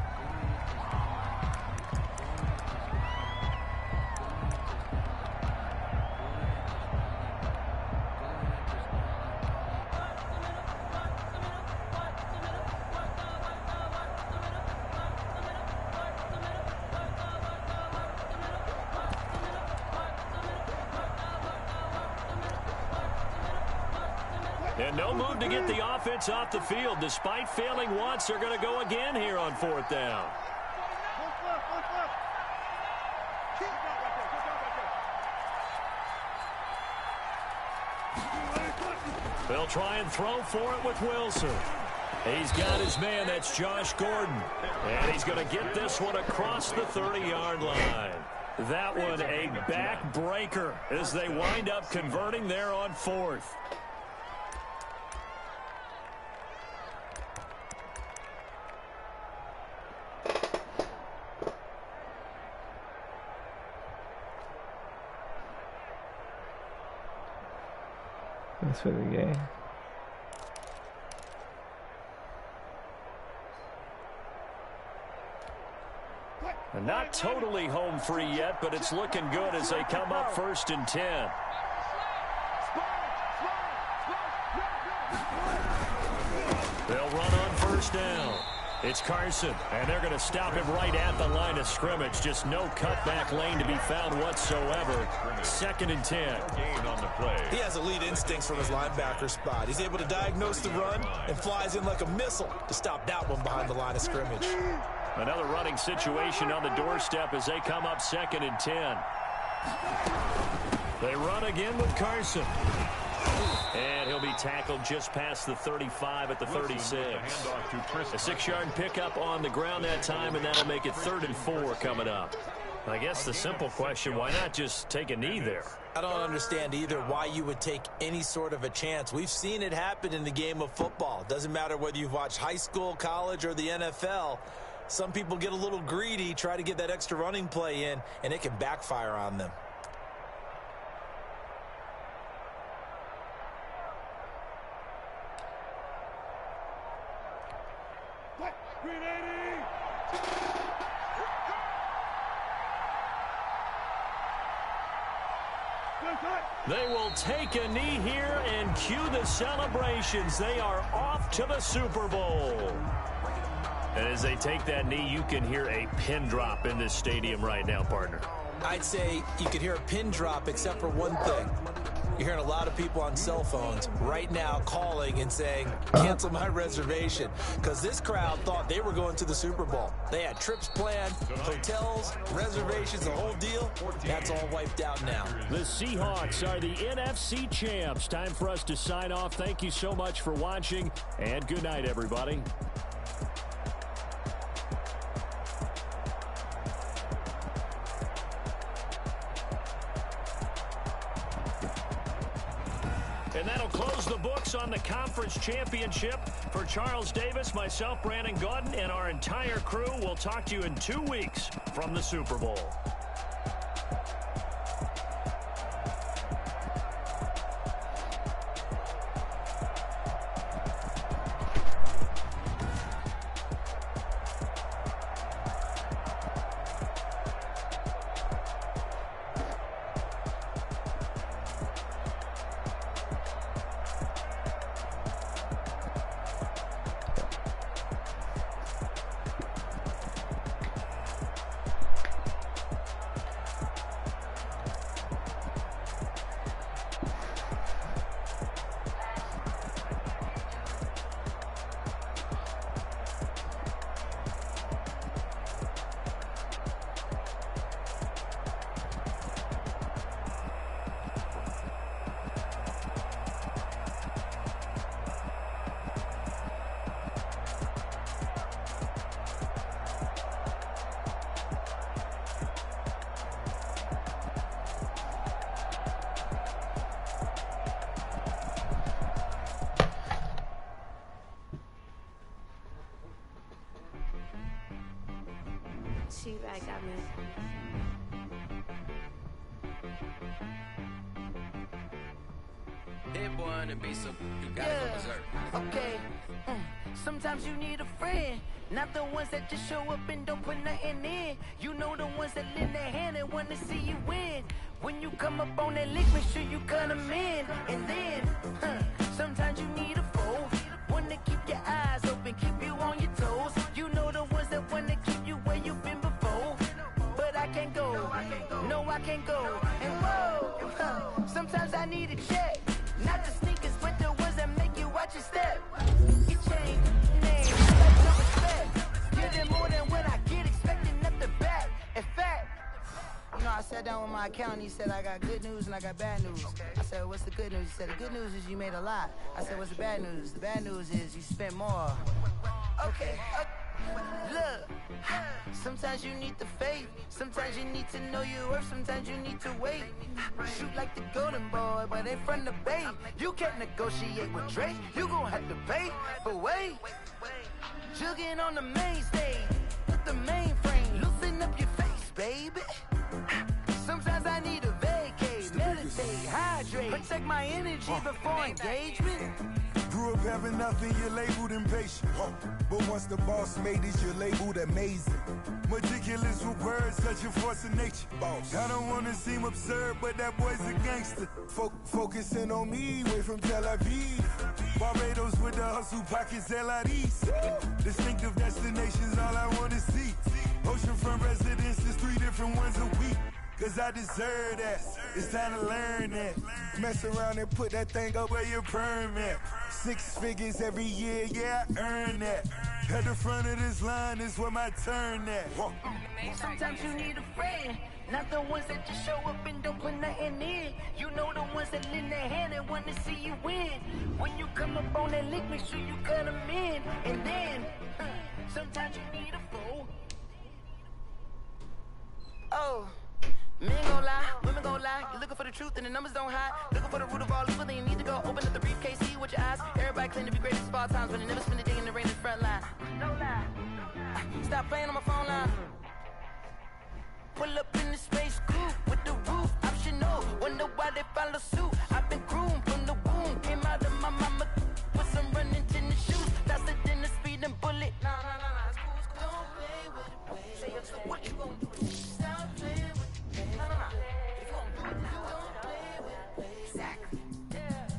And no move to get the offense off the field. Despite failing once, they're going to go again here on 4th down. They'll try and throw for it with Wilson. He's got his man. That's Josh Gordon. And he's going to get this one across the 30-yard line. That one a backbreaker as they wind up converting there on 4th. That's for the game. And not totally home free yet, but it's looking good as they come up 1st and 10. They'll run on 1st down. It's Carson, and they're going to stop him right at the line of scrimmage. Just no cutback lane to be found whatsoever. 2nd and 10. He has elite instincts from his linebacker spot. He's able to diagnose the run and flies in like a missile to stop that one behind the line of scrimmage. Another running situation on the doorstep as they come up 2nd and 10. They run again with Carson. And he'll be tackled just past the 35 at the 36. A 6-yard pickup on the ground that time, and that'll make it 3rd and 4 coming up. I guess the simple question, why not just take a knee there? I don't understand either why you would take any sort of a chance. We've seen it happen in the game of football. Doesn't matter whether you've watched high school, college, or the NFL. Some people get a little greedy, try to get that extra running play in, and it can backfire on them. They will take a knee here and cue the celebrations. They are off to the Super Bowl. And as they take that knee, you can hear a pin drop in this stadium right now, partner. I'd say you could hear a pin drop except for one thing. You're hearing a lot of people on cell phones right now calling and saying, cancel my reservation, because this crowd thought they were going to the Super Bowl. They had trips planned, hotels, reservations, the whole deal. That's all wiped out now. The Seahawks are the NFC champs. Time for us to sign off. Thank you so much for watching, and good night, everybody. And that'll close the books on the conference championship. For Charles Davis, myself, Brandon Gaudin, and our entire crew, we'll talk to you in 2 weeks from the Super Bowl. She got me. That boy on the beat, so you gotta go berserk. Okay. Sometimes you need a friend, not the ones that just show up and don't put nothing in. You know the ones that lend their hand and want to see you win. When you come up on that lick, make sure you cut them in. And then, sometimes you need a foe, one to keep your eyes open, keep you on your toes. You know the ones that want to keep you where you've been before. But I can't go, no I can't go. And whoa, sometimes I need a check. Not the sneakers, but the ones that make you watch your step. Your chain, name, like no respect. Give them more than what I get, expecting up the back. In fact, you know, I sat down with my accountant. He said, I got good news and I got bad news. I said, what's the good news? He said, the good news is you made a lot. I said, what's the bad news? The bad news is you spent more. Okay. Look, sometimes you need the faith. Sometimes you need to know your worth. Sometimes you need to wait. Shoot like the golden boy, but ain't from the bay. You can't negotiate with Drake. You gon' have to pay. But wait, jugging on the main stage with the mainframe. Loosen up your face, baby. Sometimes I need a vacate, meditate, hydrate, protect my energy before engagement. Grew up having nothing, you're labeled impatient. But once the boss made it, you're labeled amazing. Meticulous with words, such a force of nature. I don't wanna seem absurd, but that boy's a gangster. Focusing on me, way from Tel Aviv. Barbados with the hustle pockets, LIDs. Distinctive destinations, all I wanna see. Oceanfront residences, 3 different ones a week. Cause I deserve that, it's time to learn that. Mess around and put that thing up where your perm at. 6 figures every year, yeah, I earn that. At the front of this line is where my turn at. Sometimes you need a friend, not the ones that just show up and don't put nothing in. You know the ones that lend their hand and want to see you you win. When you come up on that lick, make sure you cut them in. And then, sometimes you need a fool. Oh, men gon' lie, women gon' lie. You're looking for the truth and the numbers don't hide. Looking for the root of all evil, then you need to go open up the briefcase, see with your eyes. Everybody claim to be greatest of all times, but they never spend a day in the rain in the front line. No lie. Stop playing on my phone line. Pull up in the space coupe with the roof optional. Wonder why they follow suit. I've been groomed from the womb. Came out of my mama with some running tennis shoes. Faster than the speeding bullet. No, it's cool, it's cool. Don't play with it, baby. Say what you gon' do? Stop playing with it, baby. No. If you gon' do it, you don't play with it, baby. Exactly.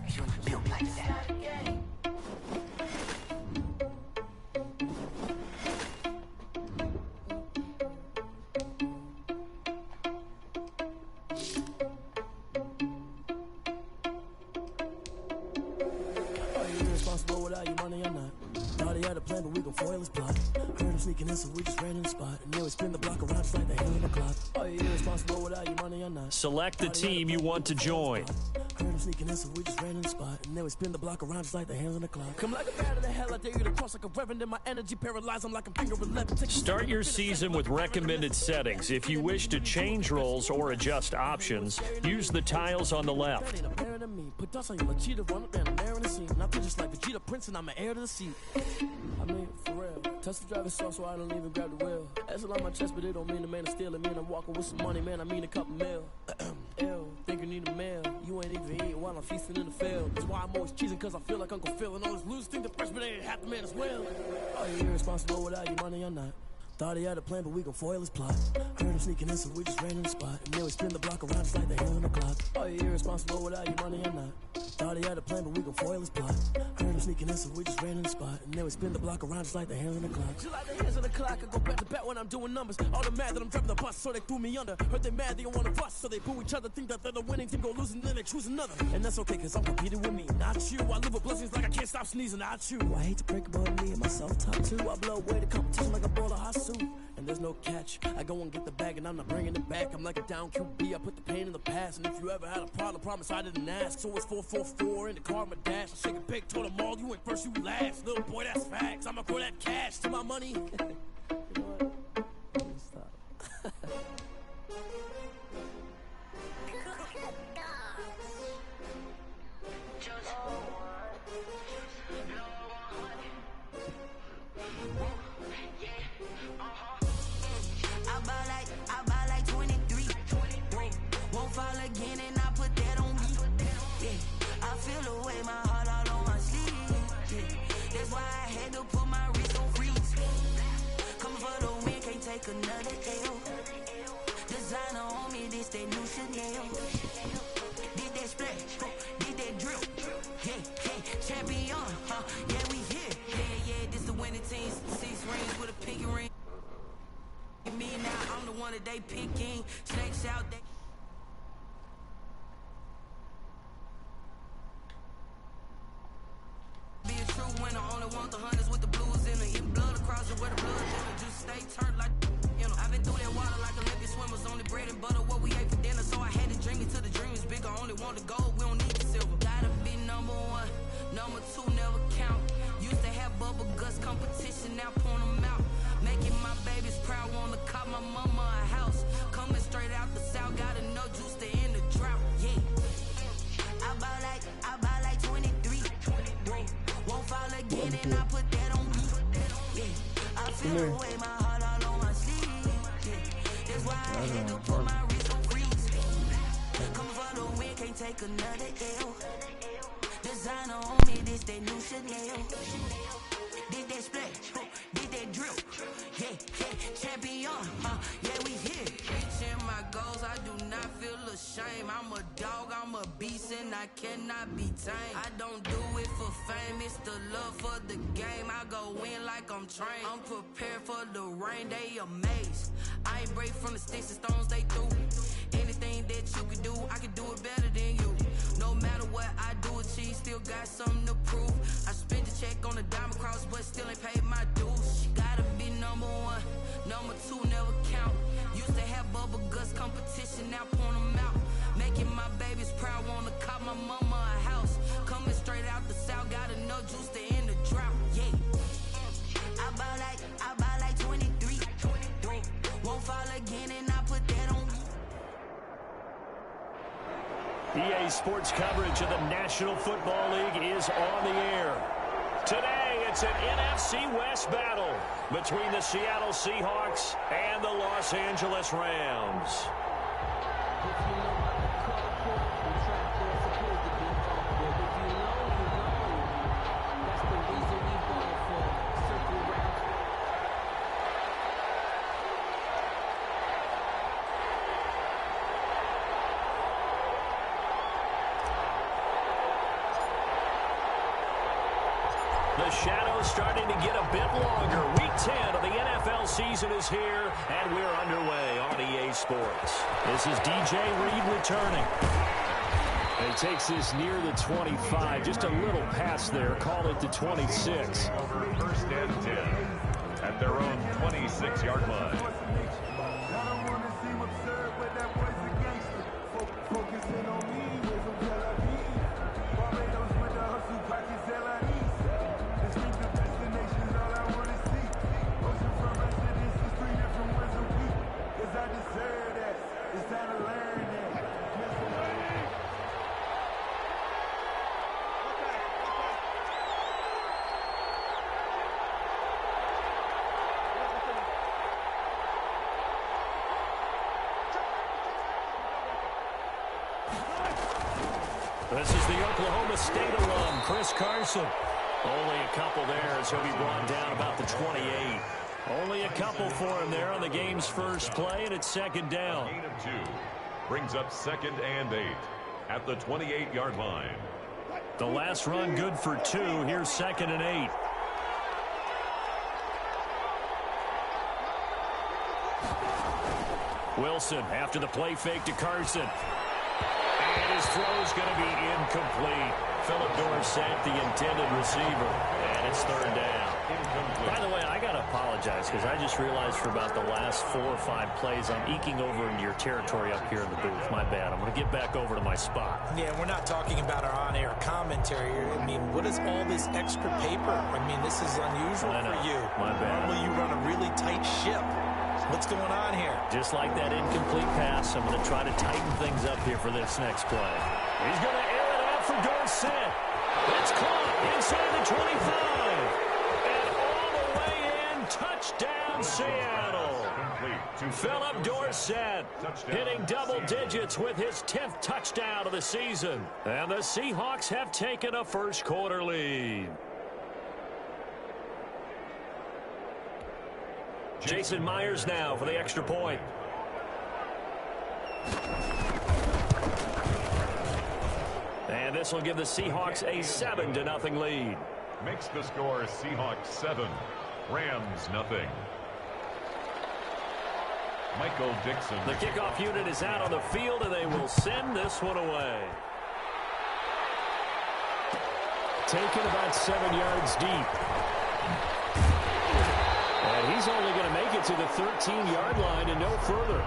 Cause you ain't built like that. Without your money or not. Thought he had a plan, but we gon' foil his plot. Heard him sneaking in, so we just ran in the spot. And then we spin the block around just like the hand in the clock. Are you irresponsible without your money or not? Select the team you want to join. Heard him sneaking in, so we just ran in the spot. And then we spin the block around just like the hands on the clock. Come like a bat of the hell, I dare you to cross like a reverend. In my energy paralyzed, I'm like a finger 11. Start your season with recommended settings. If you wish to change roles or adjust options, use the tiles on the left. Put dust on you like cheetah, run up down the narrow the scene. And I feel just like Vegeta Prince and I'm an heir to the seat. I mean, for real. Touch the driver's soft so I don't even grab the wheel. That's on my chest, but it don't mean the man is stealing. Mean I'm walking with some money, man, I mean a couple mil. Ew, think you need a meal. You ain't even eating while I'm feasting in the field. That's why I'm always cheesing, cause I feel like Uncle Phil. And all this loose think the freshman ain't half the man as well. Are you irresponsible without your money or not? Thought he had a plan, but we gon' foil his plot. Heard him sneaking in, so we just ran in the spot. And then we spin the block around just like the hand on the clock. Are you irresponsible without your money or not? Thought he had a plan, but we gon' foil his plot. Heard him sneaking in, so we just ran in the spot. And then we spin the block around just like the hands on the clock. Just like the hands on the clock, I go back to back when I'm doing numbers. All the mad that I'm driving the bus, so they threw me under. Heard they mad, they don't wanna bust, so they boo each other. Think that they're the winning team, go losing, then they choose another. And that's okay, cause I'm competing with me, not you. I live with blessings like I can't stop sneezing, not you. I hate to break about me and myself top two. I blow away the competition like a ball of hot soup. And there's no catch. I go and get the bag and I'm not bringing it back. I'm like a down QB, I put the pain in the past. And if you ever had a problem, promise I didn't ask. So it's 444 in the car, my dash. I shake a big, told them all, you went first, you last. Little boy, that's facts. I'ma throw that cash to my money. You know what? Stop. I buy like 23. Won't fall again and I put that on me. Yeah, I feel the way my heart all on my sleeve. Yeah, that's why I had to put my wrist on freeze. Coming for the win, can't take another L. Designer on me, this that new Chanel. Did that splash, did that drill. Yeah, champion, yeah, we here. Yeah, this the winning team. 6 rings with a pinky ring. Me now, I'm the one that they picking. Snakes out, they be a true winner. Only want the hunters with the blues in it. Eat blood across it where the blood in it. Just stay turned like, you know. I've been through that water like Olympic swimmers. Only bread and butter, what we ate for dinner. So I had to dream it till the dream is bigger. Only want the gold, we don't need the silver. Gotta be number one, number two never count. Used to have bubble guts competition, now point them out. Making my babies proud, wanna cop my mama a house. Coming straight out the south, gotta know juice to end the drought. Yeah, I buy like 23. Won't fall again and I put that on me. Yeah, I feel the way my heart all on my sleeve. Yeah, that's why I had to put my wrist on freeze. Coming for the win, can't take another L. Designer on me, this that new Chanel. Did that splash, did that drill. Yeah, champion, yeah, we here. Reaching my goals, I do not feel ashamed. I'm a dog, I'm a beast, and I cannot be tamed. I don't do it for fame, it's the love for the game. I go in like I'm trained. I'm prepared for the rain, they amazed. I ain't break from the sticks and stones they threw. Anything that you can do, I can do it better than you. No matter what I do, achieve, still got something to prove. I spent the check on the diamond cross, but still ain't paid my dues. Gotta be number one, number two never count. Used to have bubble guts competition, now point them out. Making my babies proud, wanna cop my mama a house. Come EA Sports coverage of the National Football League is on the air. Today, it's an NFC West battle between the Seattle Seahawks and the Los Angeles Rams. The shadow's starting to get a bit longer. Week 10 of the NFL season is here, and we're underway on EA Sports. This is DJ Reed returning. And he takes this near the 25, just a little past there. Call it the 26. Over first and 10 at their own 26-yard line. This is the Oklahoma State alum, Chris Carson. Only a couple there as he'll be brought down about the 28. Only a couple for him there on the game's first play, and it's second down. Gain of 2 brings up 2nd and 8 at the 28-yard line. The last run good for 2. Here's 2nd and 8. Wilson after the play fake to Carson. And his throw's going to be incomplete. Philip Dorsett, the intended receiver. And it's 3rd down. By the way, I got to apologize because I just realized for about the last 4 or 5 plays I'm eking over into your territory up here in the booth. My bad. I'm going to get back over to my spot. Yeah, we're not talking about our on-air commentary. I mean, what is all this extra paper? I mean, this is unusual for you. My bad. Normally you run a really tight ship. What's going on here? Just like that incomplete pass, I'm going to try to tighten things up here for this next play. He's going to air it out for Dorsett. It's caught inside the 25. And all the way in, touchdown Seattle. Philip Dorsett hitting double digits with his 10th touchdown of the season. And the Seahawks have taken a first quarter lead. Jason Myers now for the extra point. And this will give the Seahawks a 7-0 lead. Makes the score Seahawks 7, Rams nothing. Michael Dixon. The kickoff unit is out on the field, and they will send this one away. Taken about 7 yards deep. And he's only going to make it to the 13-yard line and no further.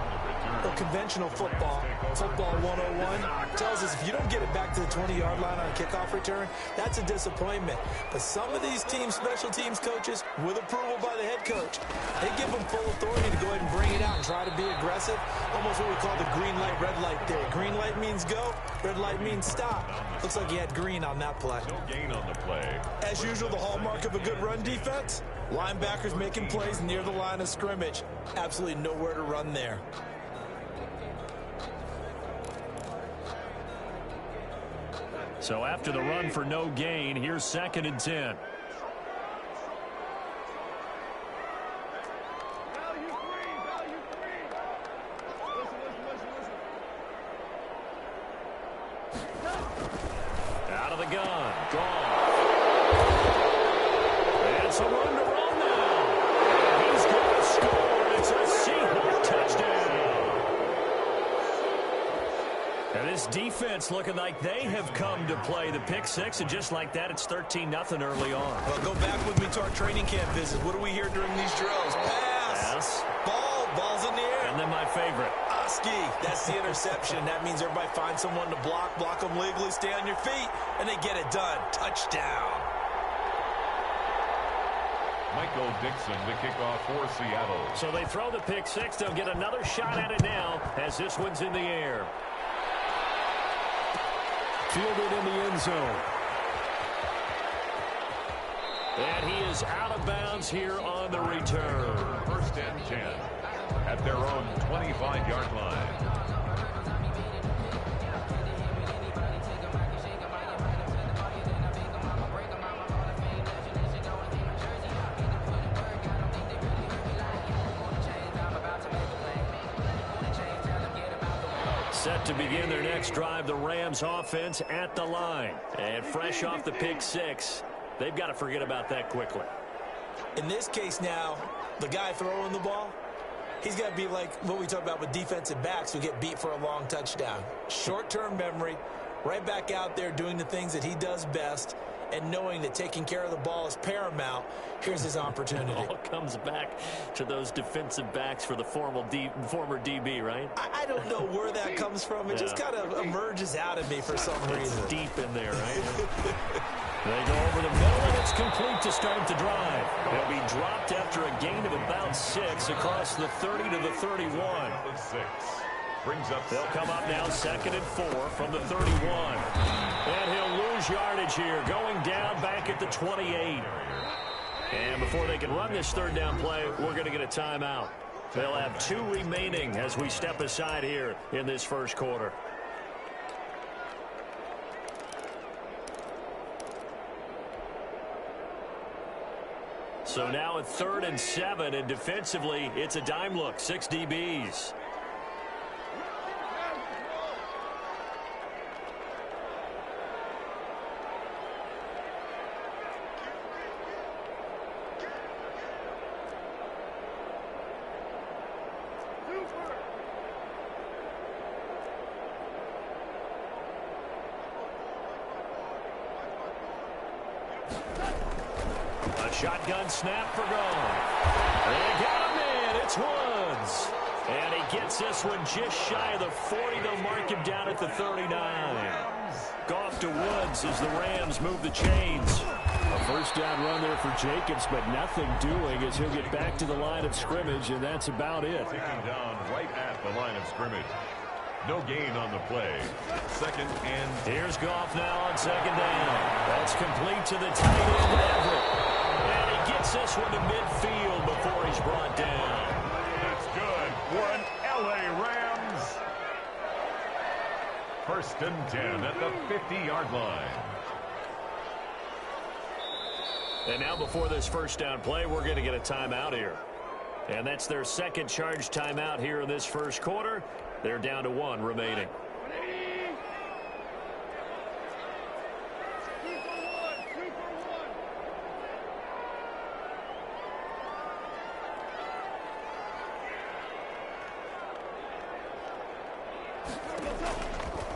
Well, conventional football 101, tells us if you don't get it back to the 20-yard line on a kickoff return, that's a disappointment. But some of these teams, special teams coaches, with approval by the head coach, they give them full authority to go ahead and bring it out and try to be aggressive. Almost what we call the green light, red light theory. Green light means go, red light means stop. Looks like he had green on that play. No gain on the play. As usual, the hallmark of a good run defense, linebackers making plays near the line of scrimmage. Absolutely nowhere to run there. So after the run for no gain, here's 2nd and 10. Out of the gun. Gone. And it's a run to run now. And he's going to score. It's a Seahawks touchdown. And this defense looking like they have come to play the pick six, and just like that, it's 13-0 early on. Well, go back with me to our training camp visit. What do we hear during these drills? Pass. Ball's in the air. And then my favorite. Oski, that's the interception. That means everybody finds someone to block them legally, stay on your feet, and they get it done. Touchdown. Michael Dixon, the kickoff for Seattle. So they throw the pick six. They'll get another shot at it now as this one's in the air. fielded in the end zone. And he is out of bounds here on the return. First and 10 at their own 25-yard line. Set to begin their next drive, the Rams offense at the line. And fresh off the pick six, they've got to forget about that quickly. In this case now, the guy throwing the ball, he's got to be like what we talk about with defensive backs who get beat for a long touchdown. Short-term memory, right back out there doing the things that he does best, and knowing that taking care of the ball is paramount. Here's his opportunity. It all comes back to those defensive backs for the former DB, right? I don't know where that comes from. It just kind of emerges out of me for some reason. It's deep in there, right? They go over the middle, and it's complete to start the drive. They'll be dropped after a gain of about 6 across the 30 to the 31. They'll come up now 2nd and 4 from the 31. And he'll lose yardage here, going down back at the 28. And before they can run this third down play, we're going to get a timeout. They'll have 2 remaining as we step aside here in this first quarter. So now at 3rd and 7, and defensively, it's a dime look, 6 DBs. Shotgun snap for Goff. They got him in. It's Woods. And he gets this one just shy of the 40. They'll mark him down at the 39. Goff to Woods as the Rams move the chains. A first down run there for Jacobs, but nothing doing as he'll get back to the line of scrimmage, and that's about it. Taking down right at the line of scrimmage. No gain on the play. 2nd and... Here's Goff now on 2nd down. That's complete to the tight end, Everett. And he gets this one to midfield before he's brought down. That's good for an L.A. Rams. 1st and 10 at the 50-yard line. And now before this first down play, we're going to get a timeout here. And that's their second charge timeout here in this first quarter. They're down to 1 remaining.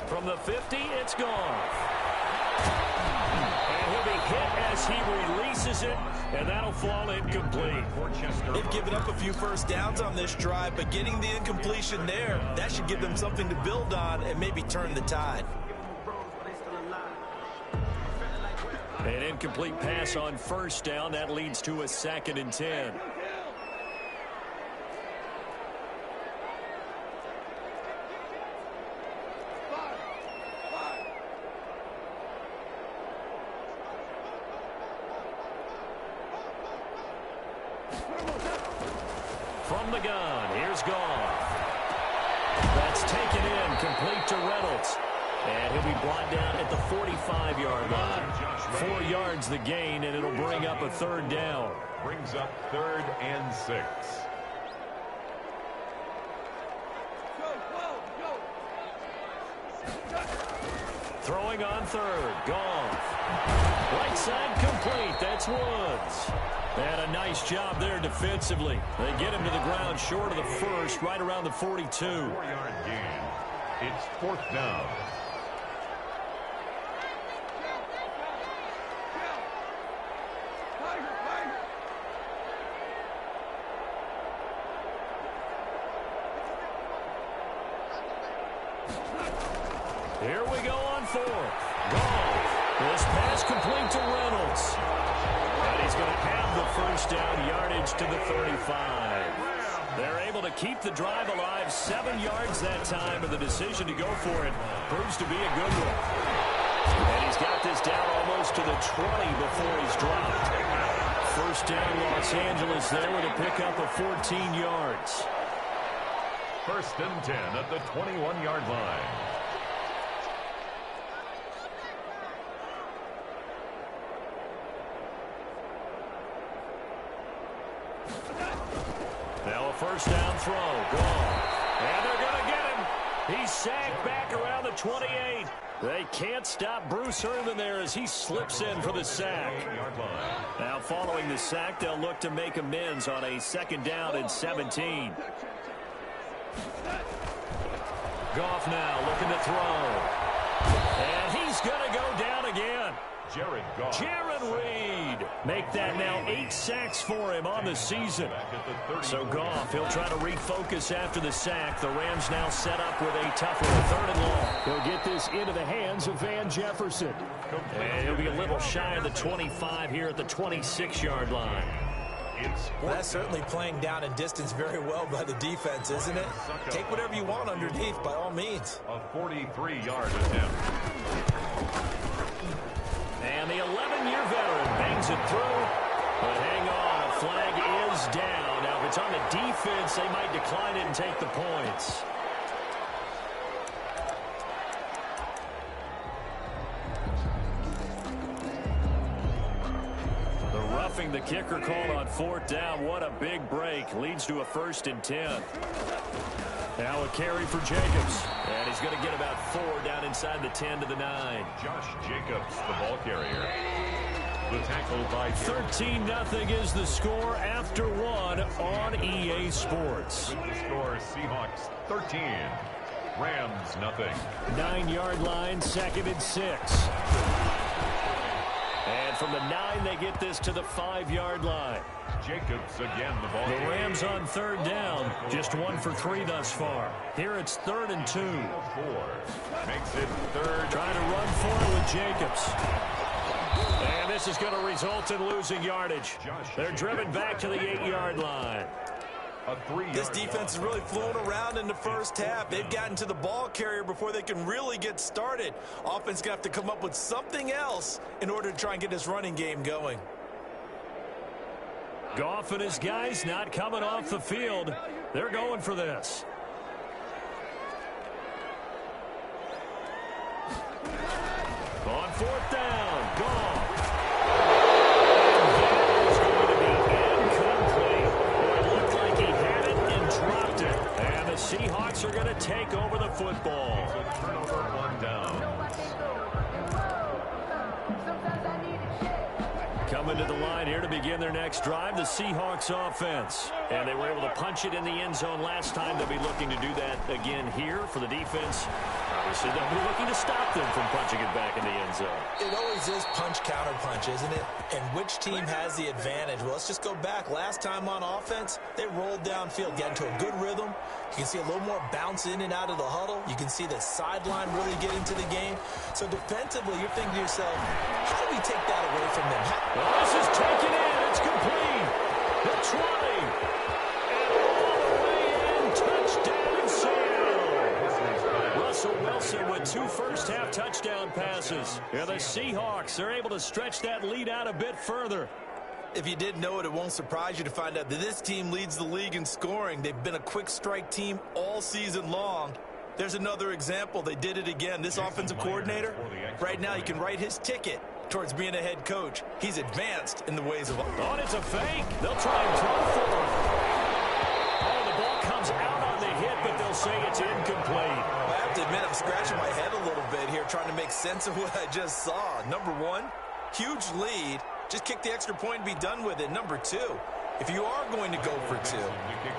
From the 50, it's gone. And he'll be hit as he releases it, and that'll fall incomplete. They've given up a few first downs on this drive, but getting the incompletion there, that should give them something to build on and maybe turn the tide. An incomplete pass on first down. That leads to a 2nd and 10. From the gun, here's Goff. That's taken in, complete to Reynolds. And he'll be brought down at the 45-yard line. 4 yards the gain, and it'll bring up a 3rd down. Brings up 3rd and 6. Throwing on 3rd, Goff. Right side complete, that's Woods. And a nice job there defensively. They get him to the ground short of the first, right around the 42. 4-yard gain. It's 4th down. Here we go on 4th. Goff. This pass complete to Reynolds. And he's going to have the first down, yardage to the 35. They're able to keep the drive alive, 7 yards that time, and the decision to go for it proves to be a good one. he's got this down almost to the 20 before he's dropped. First down, Los Angeles there with a pickup of 14 yards. First and 10 at the 21-yard line. Now a first down throw. Gone. And they're going to get him. He's sacked back around the 28. They can't stop Bruce Irvin there as he slips in for the sack. Now following the sack, they'll look to make amends on a second down and 17. Goff now looking to throw. And he's going to go down again. Jared Goff. Jared Reed. Make that now 8 sacks for him on the season. So Goff, he'll try to refocus after the sack. The Rams now set up with a tougher 3rd and long. He'll get this into the hands of Van Jefferson. And he'll be a little shy of the 25 here at the 26-yard line. Well, that's certainly playing down in distance very well by the defense, isn't it? Take whatever you want underneath, by all means. A 43-yard attempt. And the 11-year veteran bangs it through. But hang on, a flag is down. Now, if it's on the defense, they might decline it and take the points. The roughing the kicker called on 4th down. What a big break. Leads to a 1st and 10. Now a carry for Jacobs. And he's going to get about 4 down inside the 10 to the 9. Josh Jacobs, the ball carrier. The tackle by 13-0 is the score after 1 on EA Sports. With the score, Seahawks 13. Rams nothing. 9-yard line, 2nd and 6. And from the 9, they get this to the 5-yard line. Jacobs again, the ball. The Rams on 3rd down, just 1 for 3 thus far. Here it's 3rd and 2. 4. Makes it 3rd. Trying to run for it with Jacobs. And this is going to result in losing yardage. They're driven back to the 8-yard line. This defense is really flown around in the first half. They've gotten to the ball carrier before they can really get started. Offense going to have to come up with something else in order to try and get this running game going. Goff and his guys not coming off the field. They're going for this. On 4th down, Goff. That is going to be incomplete. It looked like he had it and dropped it. And the Seahawks are going to take over the football. Turnover, 1 down. Coming to the line here to begin their next drive, the Seahawks offense. And they were able to punch it in the end zone last time. They'll be looking to do that again here for the defense. Obviously, they'll be looking to stop them from punching it back in the end zone. It always is punch-counter-punch, isn't it? And which team has the advantage? Well, let's just go back. Last time on offense, they rolled downfield, got into a good rhythm. You can see a little more bounce in and out of the huddle. You can see the sideline really get into the game. So defensively, you're thinking to yourself, how do we take that away from them? Well, this is taken in. It's complete. The 20. And all the way in. Touchdown, Seattle. Russell Wilson with 2 first-half touchdown passes. And the Seahawks are able to stretch that lead out a bit further. If you didn't know it, it won't surprise you to find out that this team leads the league in scoring. They've been a quick strike team all season long. There's another example. They did it again. This offensive coordinator, right now, you can write his ticket towards being a head coach. He's advanced in the ways of... Oh, it's a fake. They'll try and throw for him. Oh, the ball comes out on the hit, but they'll say it's incomplete. I have to admit, I'm scratching my head a little bit here, trying to make sense of what I just saw. Number 1, huge lead. Just kick the extra point and be done with it. Number 2, if you are going to go for 2,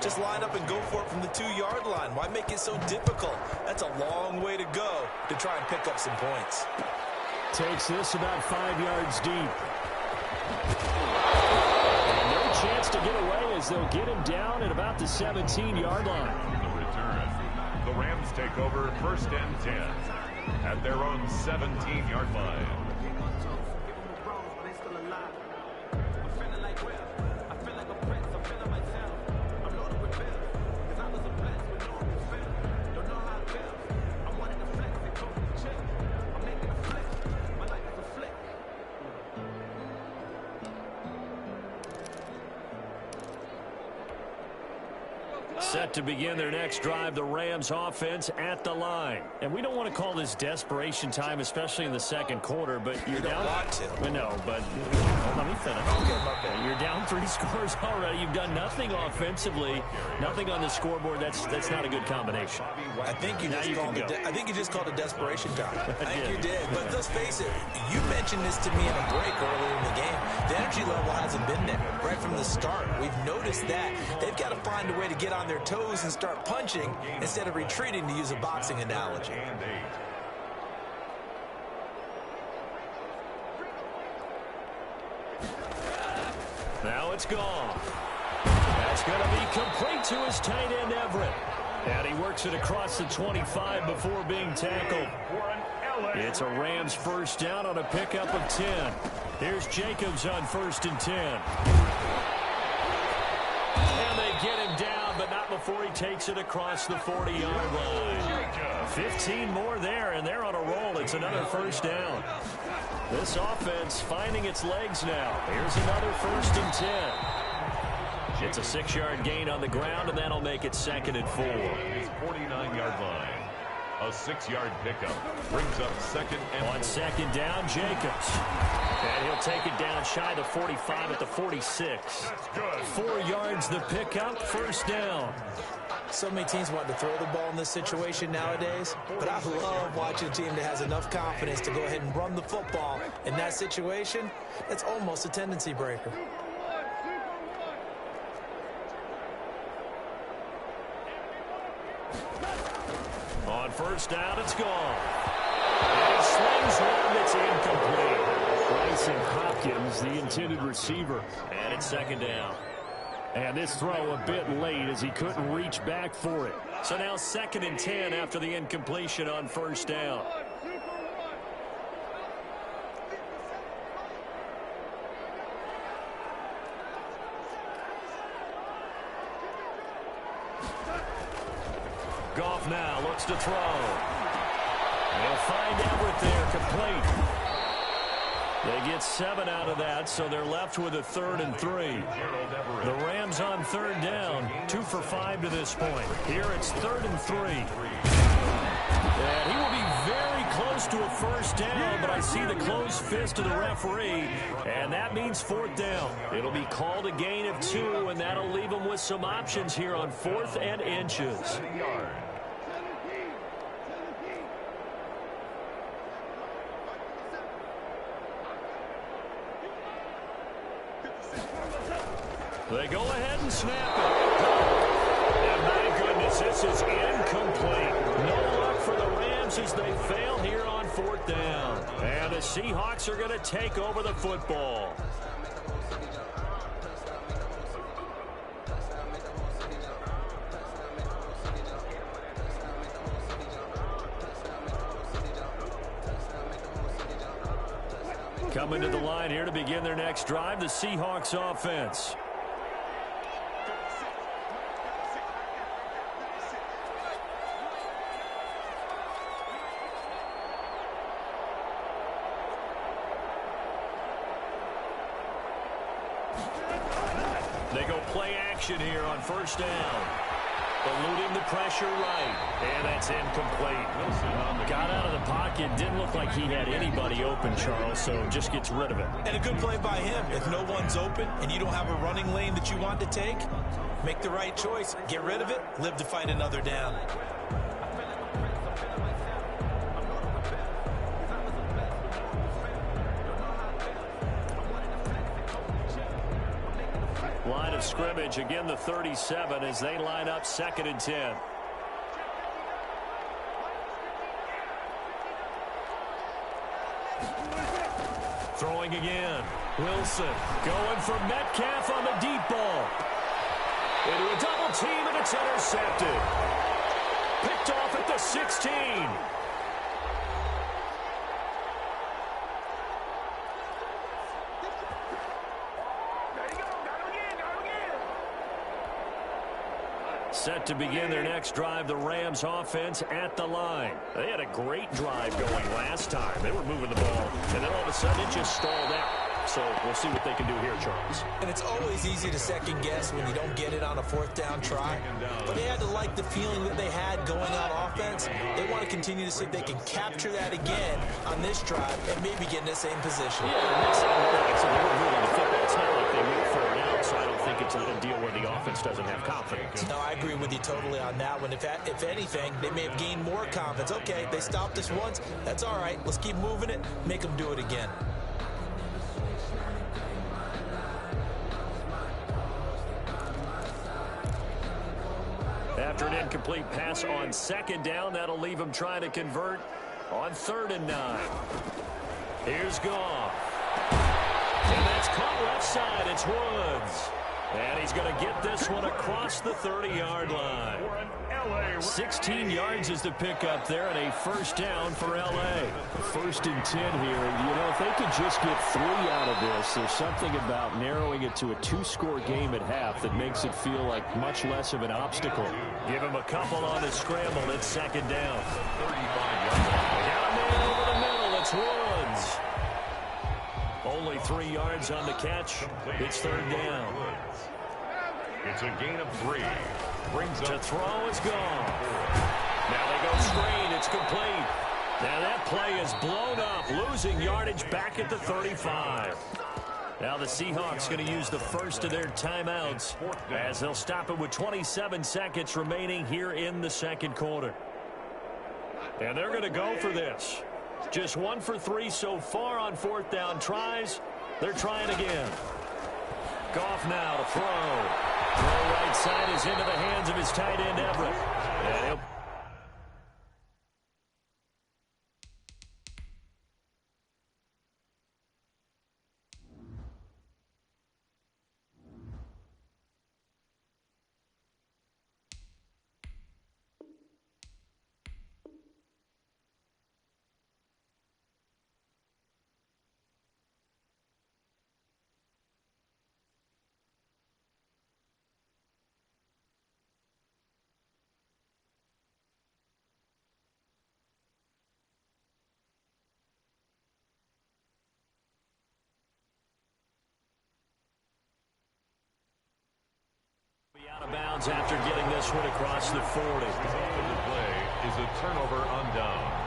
just line up and go for it from the 2-yard line. Why make it so difficult? That's a long way to go to try and pick up some points. Takes this about 5 yards deep. And no chance to get away as they'll get him down at about the 17-yard line. The return. The Rams take over 1st and 10 at their own 17-yard line. Set to begin their next drive, the Rams offense at the line. And we don't want to call this desperation time, especially in the second quarter, but you're down. Want to. No, but let me finish. Okay, my bad. You're down 3 scores already. You've done nothing offensively, nothing on the scoreboard. That's not a good combination. I think you just called it desperation time. I think you did. But let's face it, you mentioned this to me in a break earlier in the game. The energy level hasn't been there right from the start. We've noticed that. They've got to find a way to get on their toes and start punching instead of retreating, to use a boxing analogy. Now it's gone. That's going to be complete to his tight end, Everett. And he works it across the 25 before being tackled. It's a Rams first down on a pickup of 10. Here's Jacobs on 1st and 10. And they get him down, but not before he takes it across the 40-yard line. 15 more there, and they're on a roll. It's another first down. This offense finding its legs now. Here's another 1st and 10. It's a 6-yard gain on the ground, and that'll make it 2nd and 4. His 49-yard line. A 6-yard pickup brings up 2nd and 4. On 2nd down, Jacobs. And he'll take it down shy of the 45 at the 46. 4 yards the pickup, first down. So many teams want to throw the ball in this situation nowadays, but I love watching a team that has enough confidence to go ahead and run the football. In that situation, it's almost a tendency breaker. On first down, it's gone. And he slings one that's incomplete. Bryson Hopkins, the intended receiver. And it's 2nd down. And this throw a bit late as he couldn't reach back for it. So now 2nd and 10 after the incompletion on first down. Goff now looks to throw. They'll find Everett there, complete. They get 7 out of that, so they're left with a 3rd and 3. The Rams on 3rd down, 2 for 5 to this point. Here it's 3rd and 3. And he will be very close to a first down, but I see the closed fist of the referee, and that means 4th down. It'll be called a gain of 2, and that'll leave them with some options here on 4th and inches. They go ahead and snap it. And my goodness, this is incomplete. No luck for the Rams as they fail here on 4th down. And the Seahawks are going to take over the football. Coming to the line here to begin their next drive, the Seahawks offense. They go play action here on first down. Eluding the pressure right. And that's incomplete. Got out of the pocket. Didn't look like he had anybody open, Charles, so just gets rid of it. And a good play by him. If no one's open and you don't have a running lane that you want to take, make the right choice. Get rid of it. Live to fight another down. Line of scrimmage, again the 37 as they line up 2nd and 10. Throwing again. Wilson going for Metcalf on the deep ball. Into a double team, and it's intercepted. Picked off at the 16. Set to begin their next drive, the Rams offense at the line. They had a great drive going last time. They were moving the ball, and then all of a sudden it just stalled out. So we'll see what they can do here, Charles. And it's always easy to second guess when you don't get it on a fourth down try. But they had to like the feeling that they had going on offense. They want to continue to see if they can capture that again on this drive and maybe get in the same position. Yeah, next time they're moving the football. It's not like they wait for it out, so I don't think it's a deal where the offense doesn't have confidence. No, I agree with you totally on that one. If anything, they may have gained more confidence. Okay, they stopped us once. That's all right. Let's keep moving it. Make them do it again. After an incomplete pass on second down, that'll leave him trying to convert on 3rd and 9. Here's Goff. And that's caught left side. It's Woods. And he's going to get this one across the 30-yard line. 16 yards is the pickup there, and a first down for L.A. 1st and 10 here. You know, if they could just get 3 out of this, there's something about narrowing it to a 2-score game at half that makes it feel like much less of an obstacle. Give him a couple on the scramble. It's 2nd down. Got a man over the middle. It's Woods. Only 3 yards on the catch. It's 3rd down. It's a gain of 3. Brings to up throw is gone. Now they go screen. It's complete. Now that play is blown up. Losing yardage back at the 35. Now the Seahawks going to use the first of their timeouts as they'll stop it with 27 seconds remaining here in the 2nd quarter. And they're going to go for this. Just 1 for 3 so far on 4th down tries. They're trying again. Goff now to throw. The right side is into the hands of his tight end, Everett. And he'll out of bounds after getting this one across the 40. the play is a turnover on downs.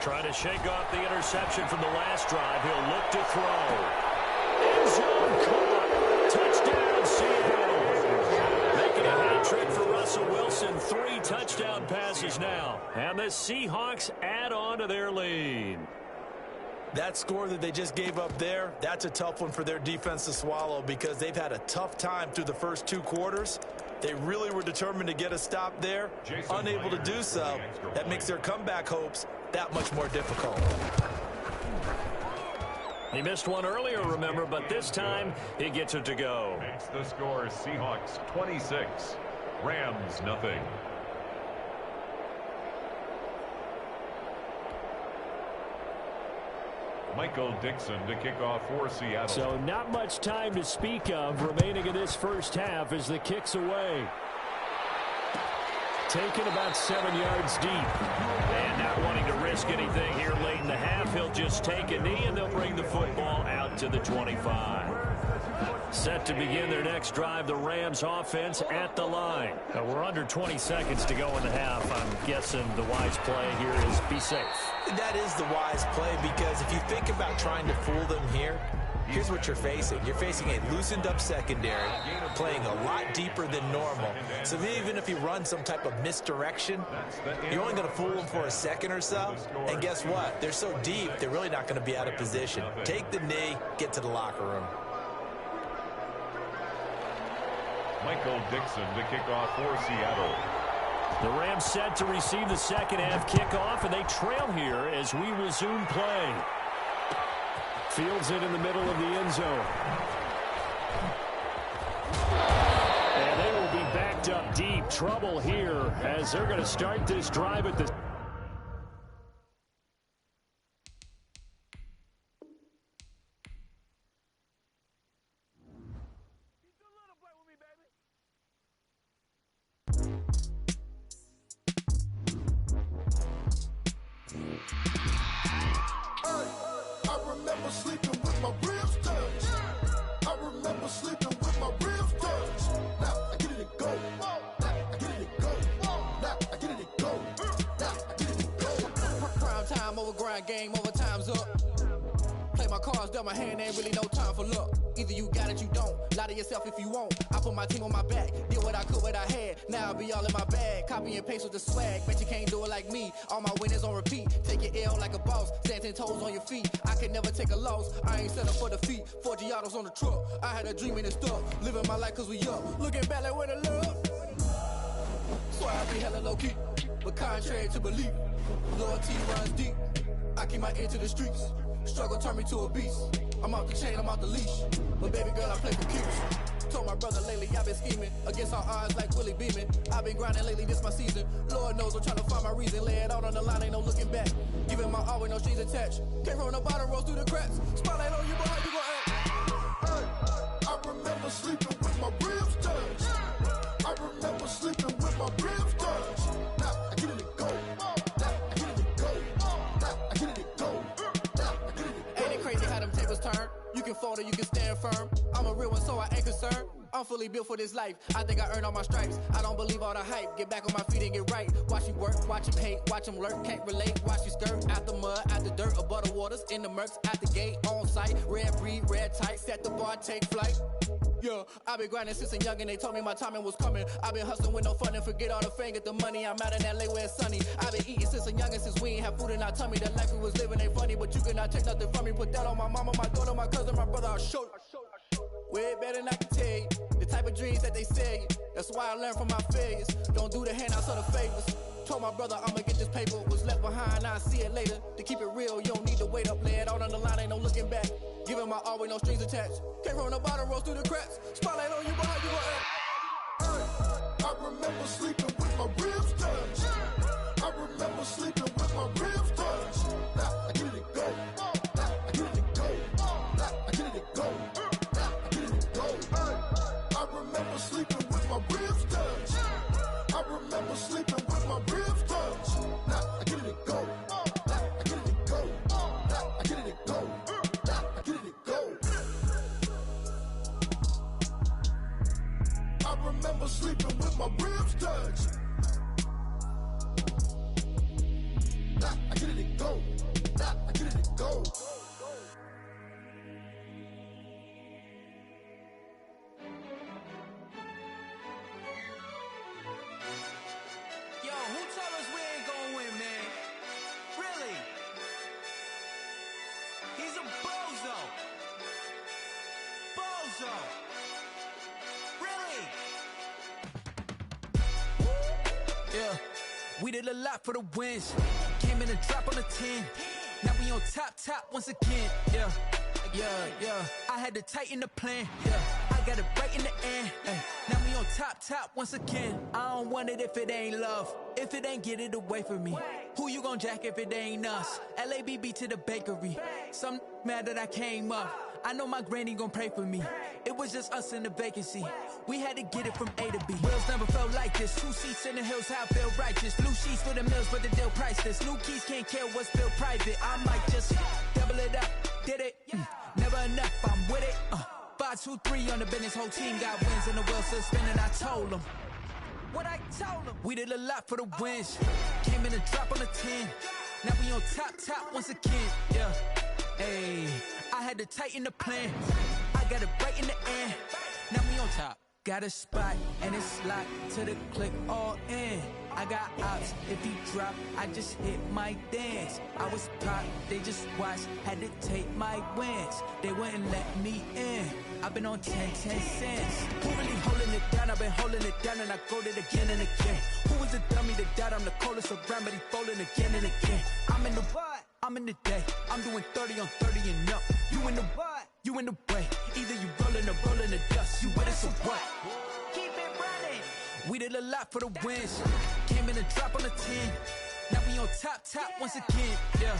Trying to shake off the interception from the last drive. He'll look to throw. End zone caught. Touchdown, Seattle. Making a hat trick for Russell Wilson. 3 touchdown passes now. And the Seahawks add on to their lead. That score that they just gave up there, that's a tough one for their defense to swallow because they've had a tough time through the first 2 quarters. They really were determined to get a stop there. Unable to do so. That makes their comeback hopes that much more difficult. He missed one earlier, remember, but this time he gets it to go. Makes the score Seahawks 26, Rams nothing. Michael Dixon to kick off for Seattle. So not much time to speak of remaining in this first half as the kick's away. Taken about 7 yards deep. And not wanting to risk anything here late in the half, he'll just take a knee and they'll bring the football out to the 25. Set to begin their next drive, the Rams offense at the line. We're under 20 seconds to go in the half. I'm guessing the wise play here is be safe. That is the wise play because if you think about trying to fool them here, here's what you're facing. You're facing a loosened up secondary, playing a lot deeper than normal. So even if you run some type of misdirection, you're only going to fool them for a second or so. And guess what? They're so deep, they're really not going to be out of position. Take the knee, get to the locker room. Michael Dixon to kick off for Seattle. The Rams set to receive the second half kickoff, and they trail here as we resume play. Fields it in the middle of the end zone. And they will be backed up deep. Trouble here as they're going to start this drive at the... I remember sleeping with my ribs touched. I remember sleeping with my ribs touched. Now I get it to go. Now I get it to go. Now I get it to go. Now I get it to go. Prime time over grind game, over time's up. Play my cards, dealt my hand, ain't really no time for luck. Either you got it, you don't. Lie to yourself if you won't. I put my team on my back, did what I could, what I had. Now I'll be all in my bag. Copy and paste with the swag. Bet you can't do it like me. All my winners on repeat. Take your L like a boss. Stand 10 toes on your feet. I can never take a loss. I ain't set up for defeat. 4 Giottos on the truck. I had a dream and it's stuck. Living my life cause we up. Looking back like where the love. So I be hella low key. But contrary to belief, loyalty runs deep. I keep my ear to the streets. Struggle turned me to a beast. I'm off the chain, I'm off the leash. But baby girl, I play for keeps. Told my brother lately, I've been scheming. Against all odds like Willie Beeman. I've been grinding lately, this my season. Lord knows I'm trying to find my reason. Lay it out on the line, ain't no looking back. Giving my all with no strings attached. Came from the bottom, rose through the cracks. Spotlight on you, boy, how you gon' act? Hey, I remember sleeping with my ribs touched. I remember sleeping with my ribs touched. Now I get it to go. Now I get it to go. Now I get it to go. Now I get it to go. Ain't it crazy how them tables turn? You can fold or you can stand firm. I'm a real one, so I ain't concerned. I'm fully built for this life. I think I earned all my stripes. I don't believe all the hype. Get back on my feet and get right. Watch you work, watch him hate, watch him lurk. Can't relate, watch you skirt. Out the mud, out the dirt, above the waters, in the murks, at the gate, on site. Red breed, red tight, set the bar, take flight. Yeah, I've been grinding since a young and they told me my timing was coming. I've been hustling with no fun and forget all the fame, get the money. I'm out in LA where it's sunny. I've been eating since a young and since we ain't have food in our tummy. The life we was living ain't funny, but you cannot take nothing from me. Put that on my mama, my daughter, my cousin, my brother, I'll show you. Way better than I can tell you. The type of dreams that they sell you. That's why I learned from my failures. Don't do the handouts or the favors. Told my brother I'ma get this paper. Was left behind, I'll see it later. To keep it real, you don't need to wait up. Lay it out on the line, ain't no looking back. Giving my all with no strings attached. Came from the bottom, rose through the cracks. Spotlight on you, boy, how you gon' act? Hey, I remember sleeping with my ribs touched. I remember sleeping with my ribs touched. Now I get it to go. Now I get it to go. Now I get it to go. Now I get it to go. Hey, I remember sleeping with my ribs touched. I remember sleeping with my ribs touched. Now I get it to go. Now I get it to go. Now I get it to go. Now I get it to go. I remember sleeping with my ribs touched. Now I get it to go. Now I get it to go. Yo, who told us we ain't gonna win, man? Really? He's a bozo. Bozo. Really? Yeah, we did a lot for the wins. Came in and dropped on the 10. Now we on top once again. Yeah. I had to tighten the plan. Yeah, I got it right in the end. Now we on top once again. I don't want it if it ain't love. If it ain't, get it away from me. Who you gon' jack if it ain't us? LABB to the bakery. Some mad that I came up. I know my granny gon' pray for me. It was just us in the vacancy. We had to get it from A to B. Wheels never felt like this. 2 seats in the hills, how I feel righteous. Blue sheets for the mills, but the deal priceless. New keys can't care what's still private. I might just double it up. Did it? Never enough, I'm with it. 5, 2, 3 on the business. Whole team got wins and the wheels still spinning. I told them what I told them. We did a lot for the wins. Came in and dropped on the 10. Now we on top once again. Yeah. Hey, I had to tighten the plan. I got it right in the end. Now we on top. Got a spot and it's locked to the click all in. I got ops, if he drop, I just hit my dance. I was pop, they just watched, had to take my wins. They wouldn't let me in. I've been on 10 cents. Who really holding it down? I've been holding it down and I go it again and again. Who was the dummy that died? I'm the coldest around, but he folding again and again. I'm in the what? I'm in the day. I'm doing 30 on 30 and up. You in the what? You in the way. Either you rolling or rolling the dust. You with us or what? Keep it running. We did a lot for the wins. Came in a drop on the 10. Now we on top once again. Yeah.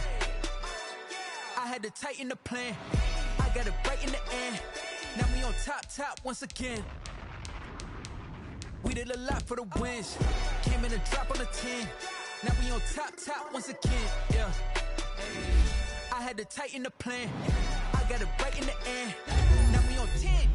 I had to tighten the plan. I got it right in the end. Now we on top once again. We did a lot for the wins. Came in a drop on the 10. Now we on top once again. Yeah. I had to tighten the plan. I got it right in the end. Now we on 10.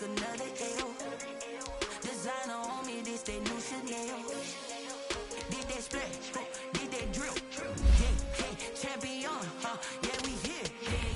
Another L. Designer on me, this that new Chanel. Did that splash, did that drill. Yeah, champion, yeah, we here.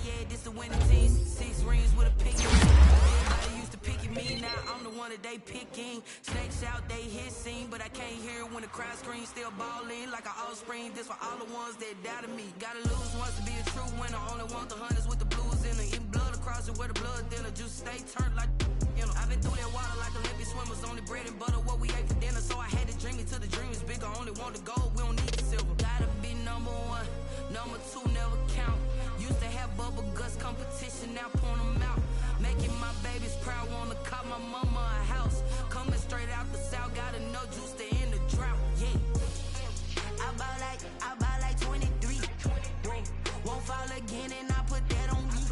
Yeah, this the winning team. 6 rings with a pick. Everybody used to pick at me, now I'm the one that they picking. Snakes out, they hissing, but I can't hear when the crowd screams. Still balling like an offspring. This for all the ones that doubted me. Gotta lose once to be a true winner. Only want the hunters with the blues in it. Eating blood across it where the blood dinner. Juice stay turned like. You know, I've been through that water like Olympic swimmers. Only bread and butter, what we ate for dinner. So I had to dream it till the dream is bigger. Only want the gold, we don't need the silver. Gotta be number 1, number 2 never count. Used to have bubble guts competition, now point them out. Making my babies proud, wanna call my mama a house. Coming straight out the south, gotta know juice to end the drought. Yeah, I buy like 23. Won't fall again and I put that on me.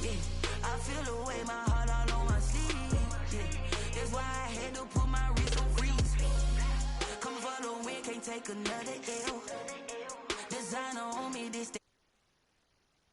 Yeah, I feel the way my heart all on my sleeve. That's why I had to put my wrist on freeze. Come for the win, can't take another L.